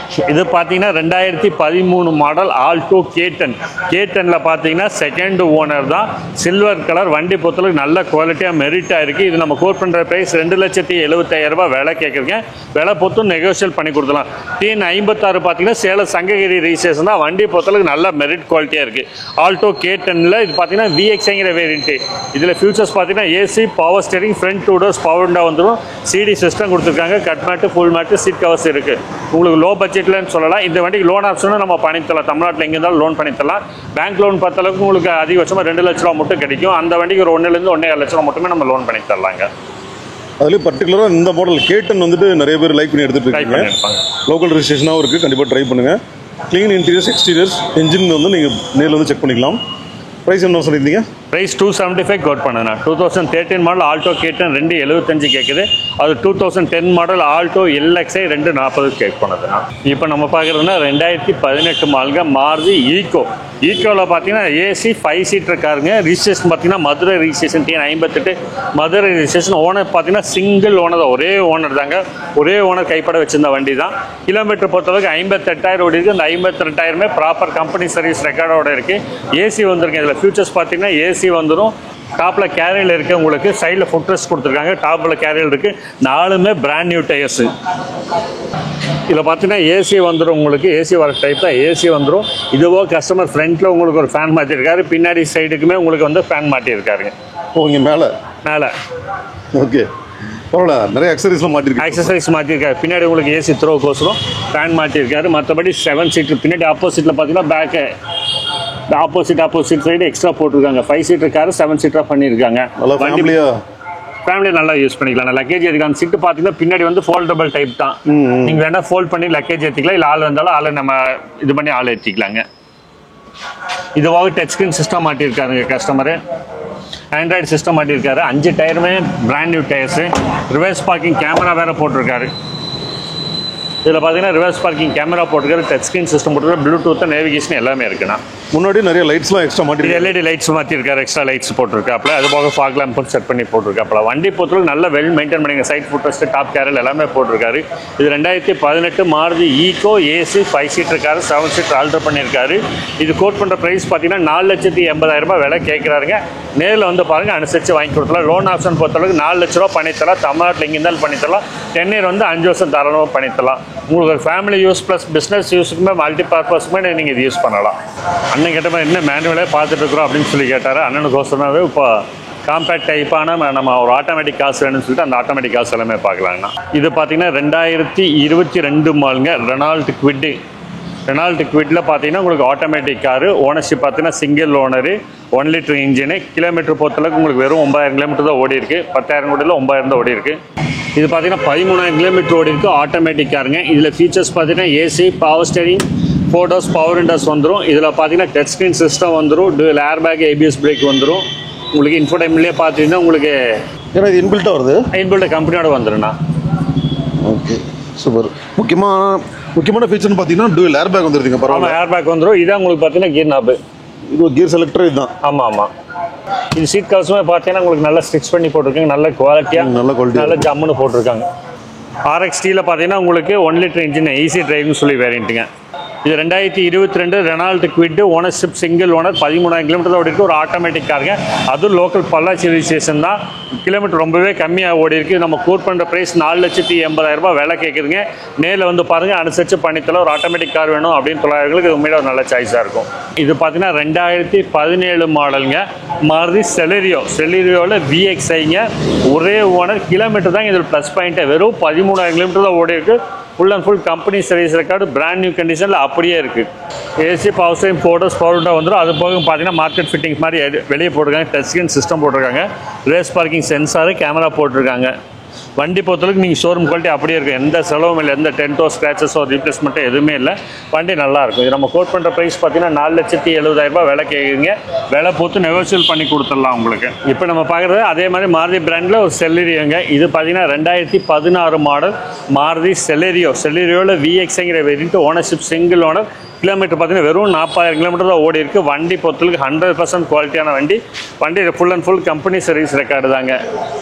இது பார்த்தீங்கன்னா 2013 மாடல் ஆல்டோ K10. K10ல் பார்த்தீங்கன்னா செகண்ட் ஓனர் தான். சில்வர் கலர் வண்டி பொறுத்தளவுக்கு நல்ல குவாலிட்டியாக மெரிட்டாக இருக்குது. இது நம்ம கோட் பண்ணுற ப்ரைஸ் 2,70,000 ரூபா விலை கேட்குறீங்க. விலை பொறுத்தும் நெகோஷியல் பண்ணி கொடுக்கலாம். TN56 பார்த்தீங்கன்னா சேலம் சங்ககிரி ரிஜிஸ்ட்ரேஷன் தான். வண்டி பொறுத்தளவுக்கு நல்ல மெரிட் குவாலிட்டியாக இருக்குது. ஆல்டோ K10ல் இது பார்த்தீங்கன்னா VXIங்கிற வேரியண்ட்டு. இதில் ஃபியூச்சர்ஸ் பார்த்தீங்கன்னா AC, power steering, front 2 doors power window வந்துடும். CD சிஸ்டம் கொடுத்துருக்காங்க. Cut mat, full mat, seat covers இருக்குது. உங்களுக்கு லோ பட்ஜெட்லன்னு சொல்லலாம். இந்த வண்டிக்கு லோன் ஆப்ஷனும் நம்ம பண்ணித்தரலாம். தமிழ்நாட்டில் எங்கே இருந்தாலும் லோன் பண்ணித்தரலாம். பேங்க் லோன் பொறுத்தளவுக்கு உங்களுக்கு அதிகபட்சமாக 2 லட்ச ரூபா மட்டும் கிடைக்கும். அந்த வண்டிக்கு ஒரு 1,000 1,5 லட்ச ரூபா மட்டுமே நம்ம லோன் பண்ணி தரலாங்க. அதுலேயும் பர்டிகுலராக இந்த மாடல் K10 வந்துட்டு நிறைய பேர் லைக் பண்ணி எடுத்துகிட்டு இருக்காங்க. லோக்கல் ரெஜிஸ்ட்ரேஷனாகவும் இருக்குது. கண்டிப்பாக ட்ரை பண்ணுங்கள். க்ளீன் இன்டீரியர்ஸ், எக்ஸ்டீரியர்ஸ், என்ஜின் வந்து நீங்கள் நேரில் வந்து செக் பண்ணிக்கலாம். ப்ரைஸ் என்ன சொல்லியிருந்தீங்க? ப்ரைஸ் 275 கோட் பண்ணுண்ணா. 2013 மாடல் ஆல்டோ K10 2,75 கேட்குது. அது 2010 மாடல் ஆல்டோ LXI 240 கேக் பண்ணுதுண்ணா. இப்போ நம்ம பார்க்குறதுனா 2018 மாடலுங்க மாருதி ஈக்கோ. ஈக்கோவில் பார்த்தீங்கன்னா ஏசி 5 சீட்டர் காருங்க. ரிஜிஸ்ட்ரேஷன் பார்த்தீங்கன்னா Madurai registration, TN58 Madurai registration. Owner பார்த்தீங்கன்னா சிங்கிள் ஓனர் தான். ஒரே ஓனர் தாங்க. ஒரே ஓனர் கைப்பட வச்சிருந்த வண்டி தான். கிலோமீட்டர் பொறுத்தளவுக்கு 58,000 ஓடி இருக்குது. அந்த 58,000மே ப்ராப்பர் கம்பெனி சர்வீஸ் ரெக்கார்டோட இருக்குது. ஏசி வந்துருங்க. இதில் ஃபியூச்சர்ஸ் பார்த்தீங்கன்னா ஏசி வந்துடும். டாப்பில் கேரியல் இருக்குது. உங்களுக்கு சைடில் ஃபுட் ரெஸ்ட் கொடுத்துருக்காங்க. டாப்பில் கேரியல் இருக்குது. 4மே பிராண்ட் நியூ டயர்ஸு. இதில் பார்த்தீங்கன்னா ஏசி வந்துடும். உங்களுக்கு ஏசி வர டைப் தான். ஏசி வந்துடும். இதுவோ கஸ்டமர் ஃப்ரண்ட்டில் உங்களுக்கு ஒரு ஃபேன் மாட்டியிருக்காரு. பின்னாடி சைடுக்குமே உங்களுக்கு வந்து ஃபேன் மாட்டியிருக்காருங்க. ஓ, இங்கே மேலே மேலே ஓகே, பரவாயில்ல. நிறைய அக்சசரிஸ்லாம் மாட்டிருக்கு. அக்சசரிஸ் மாட்டியிருக்காரு. பின்னாடி உங்களுக்கு ஏசி த்ரோக்கோசரம் ஃபேன் மாட்டியிருக்காரு. மற்றபடி 7 சீட்டர். பின்னாடி ஆப்போசிட்டில் பார்த்தீங்கன்னா பேக்கு ஆப்போசிட் சைடு எக்ஸ்ட்ரா போட்டிருக்காங்க. 5 சீட்டர் கார் 7 சீட்டராக பண்ணியிருக்காங்க. ஃபேமிலி நல்லா யூஸ் பண்ணிக்கலாம். லக்கேஜ் ஏற்றிக்கலாம். சீட்டு பார்த்தீங்கன்னா பின்னாடி வந்து ஃபோல்டபுள் டைப் தான். நீங்கள் வேணால் ஃபோல்ட் பண்ணி லக்கேஜ் ஏற்றிக்கலாம். இல்லை ஆள் வந்தாலும் ஆளை நம்ம இது பண்ணி ஆள் ஏற்றிக்கலாங்க. இதுவாக டச் ஸ்க்ரீன் சிஸ்டம் மாட்டியிருக்காருங்க கஸ்டமரு. ஆண்ட்ராய்டு சிஸ்டம் மாட்டியிருக்காரு. 5 டயருமே brand new tyres. Reverse parking camera வேறு போட்டிருக்காரு. இதில் பார்த்தீங்கன்னா ரிவர்ஸ் பார்க்கிங் கேமரா போட்டுருக்காரு. டச் ஸ்க்ரீன் சிஸ்டம் போட்டுருக்காரு. ப்ளூடூத், நேவிகேஷன் எல்லாமே இருக்குண்ணா. முன்னாடி நிறைய லைட்ஸ்லாம் எக்ஸ்ட்ரா மாட்டிருக்கு. LED லைட்ஸ் மாற்றிருக்காரு. எக்ஸ்ட்ரா லைட்ஸ் போட்டிருக்காப்புல. அது போக ஃபாக் லேம்பும் செட் பண்ணி போட்டிருக்காப்புல. வண்டி பொறுத்தவரைக்கும் நல்ல வெல் மெயின்டைன் பண்ணிங்க. சைட் ஃபுட்ரெஸ்ட், டாப் கேரல் எல்லாமே போட்டிருக்காரு. இது 2018 Maruti Eeco AC 5 seater car 7 seater alter பண்ணியிருக்காரு. இது கோட் பண்ணுற ப்ரைஸ் பார்த்தீங்கன்னா 4,80,000 ரூபாய் விலை கேட்குறாருங்க. நேரில் வந்து பாருங்கள், அனுசரித்து வாங்கி கொடுத்துலாம். லோன் ஆப்ஷன் பொறுத்தளவுக்கு 4 லட்ச ரூபா பண்ணித்தரலாம். தமிழ்நாட்டில் எங்கே இருந்தாலும் பண்ணித்தரலாம். 10 இயர் வந்து 5 வருஷம் தாராளமாக பண்ணித்தரலாம். உங்களுக்கு ஒரு ஃபேமிலி யூஸ் ப்ளஸ் பிஸ்னஸ் யூஸுக்குமே மல்டி பர்பஸ்க்குமே நீங்கள் இது யூஸ் பண்ணலாம். அண்ணன் கேட்ட மாதிரி என்ன மேனுவலே பார்த்துட்டு இருக்கிறோம் அப்படின்னு சொல்லி கேட்டார். அண்ணனுக்கு கோசமாகவே இப்போ காம்பேக்ட் டைப்பான நம்ம ஒரு ஆட்டோமேட்டிக் காசு வேணும்னு சொல்லிட்டு அந்த ஆட்டோமேட்டிக் காசு எல்லாமே பார்க்கலாங்கண்ணா. இது பார்த்தீங்கன்னா 2022 மாடலுங்க ரெனால்ட் குவிட்டில் பார்த்தீங்கன்னா உங்களுக்கு ஆட்டோமேட்டிக் காரு. ஓனர்ஷிப் பார்த்தீங்கன்னா single owner, 1 litre engine. Kilometre பொறுத்தளவுக்கு உங்களுக்கு வெறும் 9000 கிலோமீட்டர் தான் ஓடி இருக்குது. 10,000 கூட இல்லை, 9000 தான் ஓடி இருக்குது. இது பார்த்தீங்கன்னா 13,000 கிலோமீட்டர் ஓடி இருக்குது. ஆட்டோமேட்டிக் காருங்க. இதில் ஃபீச்சர்ஸ் பார்த்தீங்கன்னா AC, power steering, 4 doors power windows வந்துடும். இதில் பார்த்தீங்கன்னா டச் ஸ்க்ரீன் சிஸ்டம் வந்துடும், டூயல் ஏர் பேக், ABS பிரேக் வந்துடும். உங்களுக்கு இன்ஃபோடைன்மெண்ட்லேயே பார்த்தீங்கன்னா உங்களுக்கு ஏன்னா இது இன்பில்ட்டாக வருது, இன்பில்ட் கம்பெனியோட வந்துடும்ண்ணா. Okay super. முக்கியமான ஃபீச்சர்னு பார்த்தீங்கன்னா டூயல் ஏர் பேக் வந்துருதுங்க. பரவாயில்ல, ஏர் பேக் வந்துடும். இதான் உங்களுக்கு பார்த்தீங்கன்னா கியர் நாபு, இது கியர் செலக்டர் இதுதான். ஆமாம். இது சீட் கவர்ஸுமே பார்த்தீங்கன்னா உங்களுக்கு நல்லா ஸ்டிச் பண்ணி போட்டிருக்காங்க, நல்ல குவாலிட்டியாக, நல்ல ஜம்முன்னு போட்டிருக்காங்க. RXT-ல பார்த்தீங்கன்னா உங்களுக்கு 1 லிட்டர் இன்ஜின் ஈஸி டிரைவ்னு சொல்லி வேரியண்ட்டுங்க. இது 2022 Reynold quit, ownership single owner, 13,000 kilometre ஓடி இருக்கு. ஒரு ஆட்டோமேட்டிக் காருங்க, அதுவும் லோக்கல் பொள்ளாச்சி ரிஜிஸ்ட்ரேஷன் தான். கிலோமீட்டர் ரொம்பவே கம்மியாக ஓடி இருக்குது. நம்ம கோட் பண்ணுற ப்ரைஸ் 4,80,000 விலை கேட்குதுங்க. நேரில் வந்து பாருங்கள், அனுசரித்து பண்ணித்தலாம். ஒரு ஆட்டோமேட்டிக் கார் வேணும் அப்படின்னு தொழிலாளர்களுக்கு இது உண்மையில ஒரு நல்ல சாய்ஸாக இருக்கும். இது பார்த்தீங்கன்னா 2017 மாடலுங்க, மாருதி செலரியோவில் VXIங்க. ஒரே ஓனர், கிலோமீட்டர் தான் இதில் ப்ளஸ் பாயிண்ட்டு. வெறும் 13,000 கிலோமீட்டர் தான் ஓடி இருக்குது. Full and full company service record, brand new கண்டிஷனில் அப்படியே இருக்குது. AC, power steering, 4 doors power window வந்துடும். அது போக பார்த்தீங்கன்னா மார்க்கெட் ஃபிட்டிங்ஸ் மாதிரி வெளியே போட்டிருக்காங்க. டச் ஸ்க்ரீன் சிஸ்டம் போட்டிருக்காங்க, ரேஸ் பார்க்கிங் சென்சாரு, கேமரா போட்டிருக்காங்க. வண்டி பொறுத்தளவுக்கு நீங்கள் ஷோரூம் குவாலிட்டி அப்படியே இருக்கும். எந்த செலவும் இல்லை, எந்த டென்ட்டோ ஸ்க்ராச்சஸோ ரீப்ளேஸ்மெண்ட்டோ எதுவுமே இல்லை. வண்டி நல்லாயிருக்கும். இது நம்ம கோட் பண்ணுற ப்ரைஸ் பார்த்தீங்கன்னா 4,70,000 விலை கேட்குறீங்க. விலை பொறுத்து நெகோசியல் பண்ணி கொடுத்துடலாம் உங்களுக்கு. இப்போ நம்ம பார்க்குறது அதே மாதிரி மாருதி பிராண்டில் ஒரு செலரியோங்க. இது பார்த்தீங்கன்னா 2016 மாடல் மாருதி செலரியோவில் VXIங்கிற variant, ownership single owner. Kilometre பார்த்தீங்கன்னா வெறும் 40,000 கிலோமீட்டர் தான் ஓடி இருக்குது. வண்டி பொறுத்தளவுக்கு 100% குவாலிட்டியான வண்டி. Full and full company service record தாங்க.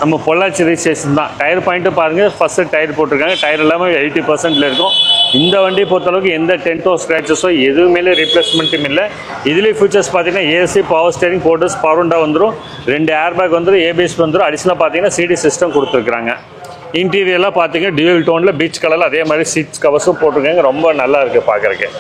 நம்ம பொள்ளாச்சி ரிஜிஸ்ட்ரேஷன் தான். டயர் பாயிண்ட்டு பாருங்கள், ஃபஸ்ட்டு டயர் போட்டிருக்காங்க. டயர் எல்லாமே 80%ல் இருக்கும். இந்த வண்டி பொறுத்தளவுக்கு எந்த டென்ட்டோ ஸ்க்ராச்சஸோ எதுவுமே ரீப்ளேஸ்மெண்ட்டும் இல்லை. இதுலேயும் ஃபீச்சர்ஸ் பார்த்தீங்கன்னா AC, power steering, 4 doors power window வந்துடும். 2 ஏர் பேக் வந்துடும், ABS வந்துடும். அடிஷனலாக பார்த்தீங்கன்னா CD சிஸ்டம் கொடுத்துருக்குறாங்க. இன்டீரியர்லாம் பார்த்தீங்கன்னா டியூயல் டோனில் பீச் கலரில் அதே மாதிரி சீட்ஸ் கவர்ஸும் போட்டிருக்காங்க. ரொம்ப நல்லா இருக்குது பார்க்குறக்கு.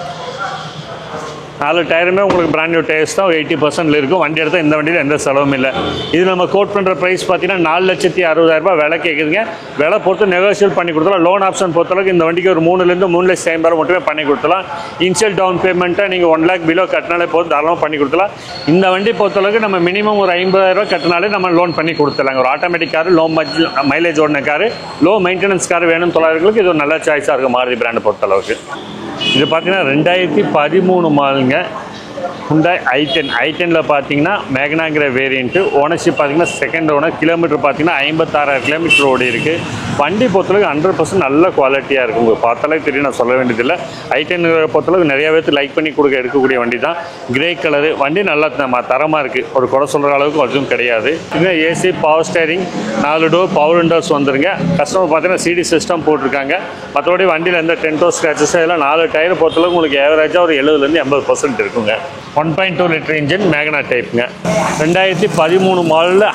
4 டயருமே உங்களுக்கு பிராண்ட் நியூ டயர்ஸ் தான், 80%ல் இருக்கும். வண்டி எடுத்தால் இந்த வண்டியில் எந்த செலவும் இல்லை. இது நம்ம கோட் பண்ணுற ப்ரைஸ் பார்த்தீங்கன்னா 4,60,000 விலை கேட்குதுங்க. விலை பொறுத்து நெகோசியல் பண்ணி கொடுத்துலாம். லோன் ஆப்ஷன் பொறுத்தளவுக்கு இந்த வண்டிக்கு ஒரு 3,000 to 3,50,000 மட்டுமே பண்ணி கொடுத்துலாம். இனிஷியல் டவுன் பேமெண்ட்டை நீங்கள் 1 lakh பிலோ கட்டினாலே போதும், தாராளமாக பண்ணி கொடுத்துலாம். இந்த வண்டி பொறுத்தளவுக்கு நம்ம மினிமம் ஒரு 50,000 கட்டினாலே நம்ம லோன் பண்ணி கொடுத்துலாங்க. ஒரு ஆட்டோமேட்டிக் காரு, லோ மைலேஜ் ஓடின காரு, லோ மெயின்டெனன்ஸ் கார் வேணும் தொழிலாளர்களுக்கு இது ஒரு நல்ல சாய்ஸாக இருக்கும் மாருதி பிராண்டை பொறுத்தளவுக்கு. இது பார்த்தீங்கன்னா 2013 மாடலுங்க, Hyundai i10ல பார்த்தீங்கன்னா மேக்னாங்கிற வேரியண்ட்டு. ஓனர்ஷிப் பார்த்தீங்கன்னா செகண்ட் ஓனர். கிலோமீட்டர் பார்த்தீங்கன்னா 56,000 கிலோமீட்டர் ஓடி இருக்குது. வண்டி பொறுத்தளவுக்கு 100% நல்ல குவாலிட்டியாக இருக்கும். உங்களுக்கு பார்த்தாலே தெரியும், நான் சொல்ல வேண்டியதில்லை. i10 பொறுத்தளவுக்கு நிறைய பேர் லைக் பண்ணி எடுக்கக்கூடிய வண்டி தான். கிரே கலரு வண்டி நல்லா தரமாக இருக்குது. ஒரு குறை சொல்கிற அளவுக்கு அதுவும் கிடையாது. இன்னும் AC, power steering, 4 door power windows வந்துருங்க. கஸ்டமர் பார்த்தீங்கன்னா CD சிஸ்டம் போட்டிருக்காங்க. மற்றபடி வண்டியில் எந்த டென்ட்டோ ஸ்க்ராச்சஸ் எல்லாம் 4 டயர் பொறுத்தளவுக்கு உங்களுக்கு ஏவரேஜாக ஒரு 70-80% இருக்குங்க. 1.2 லிட்டர் இன்ஜின் மேக்னா டைப்புங்க. 2013 மாடலில்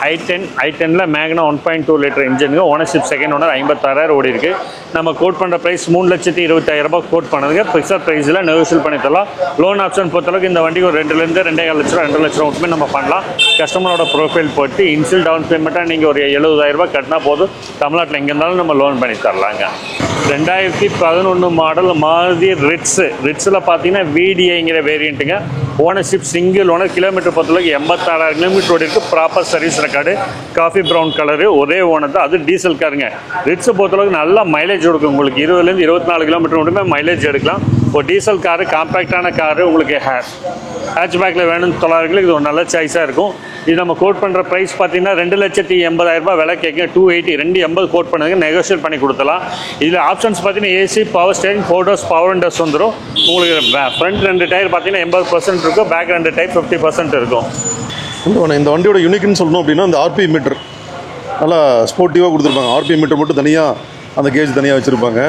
i10ல மேக்னா 1.2 லிட்டர் இன்ஜினுங்க. ஓனர்ஷிப் செகண்ட் ஓனர், 56,000 ஓடி இருக்குது. நம்ம கோட் பண்ணுற ப்ரைஸ் 3,25,000 கோட் பண்ணுதுங்க. ஃபிக்ஸட் ப்ரைஸில் நெகோசியல் பண்ணி தரலாம். லோன் ஆப்ஷன் பொறுத்தளவுக்கு இந்த வண்டிக்கு ஒரு 2,000 to 2.5 லட்சம் 2 லட்சம் மட்டுமே நம்ம பண்ணலாம். கஸ்டமரோட ப்ரொஃபைல் போட்டு இனிஷியல் டவுன் பேமெண்ட்டாக நீங்கள் ஒரு 70,000 கட்டினா போதும். தமிழ்நாட்டில் எங்கே இருந்தாலும் நம்ம லோன் பண்ணி தரலாங்க. 2011 மாடல் மாருதி ரிட்ஸில் பார்த்தீங்கன்னா VDIங்கிற வேரியண்ட்டுங்க. Ownership single owner. கிலோமீட்டர் பொறுத்தளவுக்கு 86,000 கிலோமீட்டர் ஓடி இருக்குது. Proper service record, coffee brown colour, ஒரே ஓனர் தான். அது டீசல் காருங்க. ரிட்ஸை பொறுத்தளவுக்கு நல்லா மைலேஜ் கொடுக்கும். உங்களுக்கு 20 to 24 கிலோமீட்டர் மட்டுமே மைலேஜ் எடுக்கலாம். ஒரு டீசல் காரு, காம்பேக்டான காரு, உங்களுக்கு ஹேட்ச்பேக்கில் வேணும்னு தொழிலாளர்களுக்கு இது ஒரு நல்ல சாய்ஸாக இருக்கும். இது நம்ம கோட் பண்ணுற ப்ரைஸ் பார்த்தீங்கன்னா 2,80,000 விலை கேட்குங்க. 280, 280 கோட் பண்ணுங்க. நெகோசியேட் பண்ணி கொடுத்தலாம். இதில் ஆப்ஷன்ஸ் பார்த்தீங்கன்னா AC, power steering, 4 doors power windows வந்துடும். உங்களுக்கு ஃப்ரண்ட் 2 டயர் பார்த்தீங்கன்னா 80% இருக்கும். பேக் 2 டயர் 50% இருக்கும். இந்த வண்டியோட யூனிக்னு சொல்லணும் அப்படின்னா இந்த RPM மீட்டர் நல்லா ஸ்போர்ட்டிவாக கொடுத்துருப்பாங்க. RPM மீட்டர் மட்டும் தனியாக, அந்த கேஜ் தனியாக வச்சுருப்பாங்க.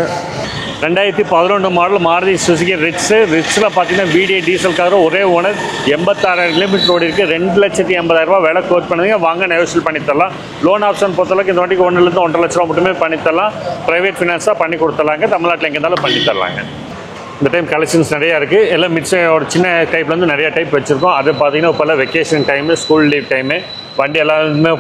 2011 மாடல் மாருதி சுசுகி ரிட்ஸில் பார்த்தீங்கன்னா VDI டீசல் காரு, ஒரே ஓனர், 86,000 கிலோமீட்டர் ஓடி இருக்குது. 2,80,000 விலை கோட் பண்ணுங்க. வாங்க நெகோசியல் பண்ணி தரலாம். லோன் ஆப்ஷன் பொறுத்தளவுக்கு இந்த வண்டிக்கு 1 to 1.5 லட்சம் மட்டுமே பண்ணி தரலாம். ப்ரைவேட் ஃபினான்ஸாக பண்ணி கொடுத்துடலாங்க. தமிழ்நாட்டில் எங்கே இருந்தாலும் பண்ணி தரலாங்க. இந்த டைம் கலெக்ஷன்ஸ் நிறையா இருக்குது. எல்லாம் ஒரு சின்ன டைப்லேருந்து நிறையா டைப் வச்சுருக்கோம். அது பார்த்தீங்கன்னா இப்போல்லாம் vacation time, school leave time, வண்டி எல்லாருமே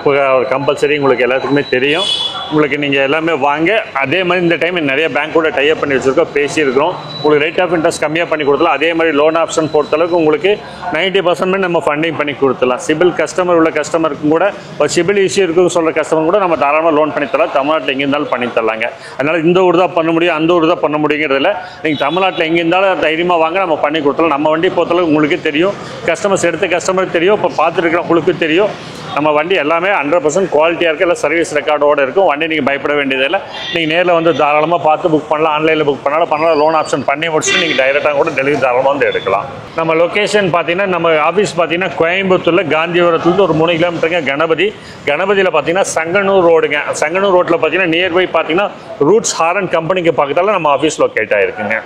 கம்பல்சரி உங்களுக்கு எல்லாத்துக்குமே தெரியும். உங்களுக்கு நீங்கள் எல்லாமே வாங்க. அதே மாதிரி இந்த டைம் நிறைய பேங்க்கோட டைப் பண்ணி வச்சுருக்கோம், பேசியிருக்கிறோம். உங்களுக்கு ரேட் ஆஃப் இன்ட்ரெஸ்ட் கம்மியாக பண்ணி கொடுத்துலாம். அதே மாதிரி லோன் ஆப்ஷன் பொறுத்தளவுக்கு உங்களுக்கு 90% நம்ம ஃபண்டிங் பண்ணி கொடுத்துலாம். சிபில் கஸ்டமர் உள்ள கஸ்டமருக்கும் கூட ஒரு சிபில் இஷ்யூ இருக்குன்னு சொல்கிற கஸ்டமர் கூட நம்ம தாராளமாக லோன் பண்ணி தரலாம். தமிழ்நாட்டில் எங்கே இருந்தாலும் பண்ணி தரலாங்க. அதனால் இந்த ஊர் தான் பண்ண முடியும், அந்த ஊர் தான் பண்ண முடியுங்கிறதுல நீங்கள் தமிழ்நாட்டில் எங்கே இருந்தாலும் தைரியமாக வாங்க, நம்ம பண்ணி கொடுத்துலாம். நம்ம வண்டி பொறுத்தளவுக்கு உங்களுக்கு தெரியும், கஸ்டமர்ஸ் எடுத்த கஸ்டமருக்கு தெரியும், இப்போ பார்த்துருக்கிறவங்களுக்கு தெரியும். நம்ம வண்டி எல்லாமே 100% குவாலிட்டியாக இருக்குது, எல்லாம் சர்வீஸ் ரெக்கார்டோடு இருக்கும். வண்டி நீங்கள் பயப்பட வேண்டியதில்லை. நீங்கள் நேரில் வந்து தாராளமாக பார்த்து புக் பண்ணலாம், ஆன்லைனில் புக் பண்ணலாம். லோன் ஆப்ஷன் பண்ணி முடிச்சுட்டு நீங்கள் டைரெக்டாக கூட டெலிவரி தாராளமாக வந்து எடுக்கலாம். நம்ம லொக்கேஷன் பார்த்தீங்கன்னா, நம்ம ஆஃபீஸ் பார்த்தீங்கன்னா கோயம்புத்தூரில் காந்திபுரத்துலேருந்து ஒரு 3 கிலோமீட்டருங்க கணபதியில் பார்த்தீங்கன்னா சங்கனூர் ரோடுங்க. சங்கனூர் ரோட்டில் பார்த்தீங்கன்னா நியர்பை பார்த்தீங்கன்னா ரூட்ஸ் ஹாரன் கம்பெனிக்கு பக்கத்தில் நம்ம ஆஃபீஸ் லொக்கேட் ஆகிருக்குங்க.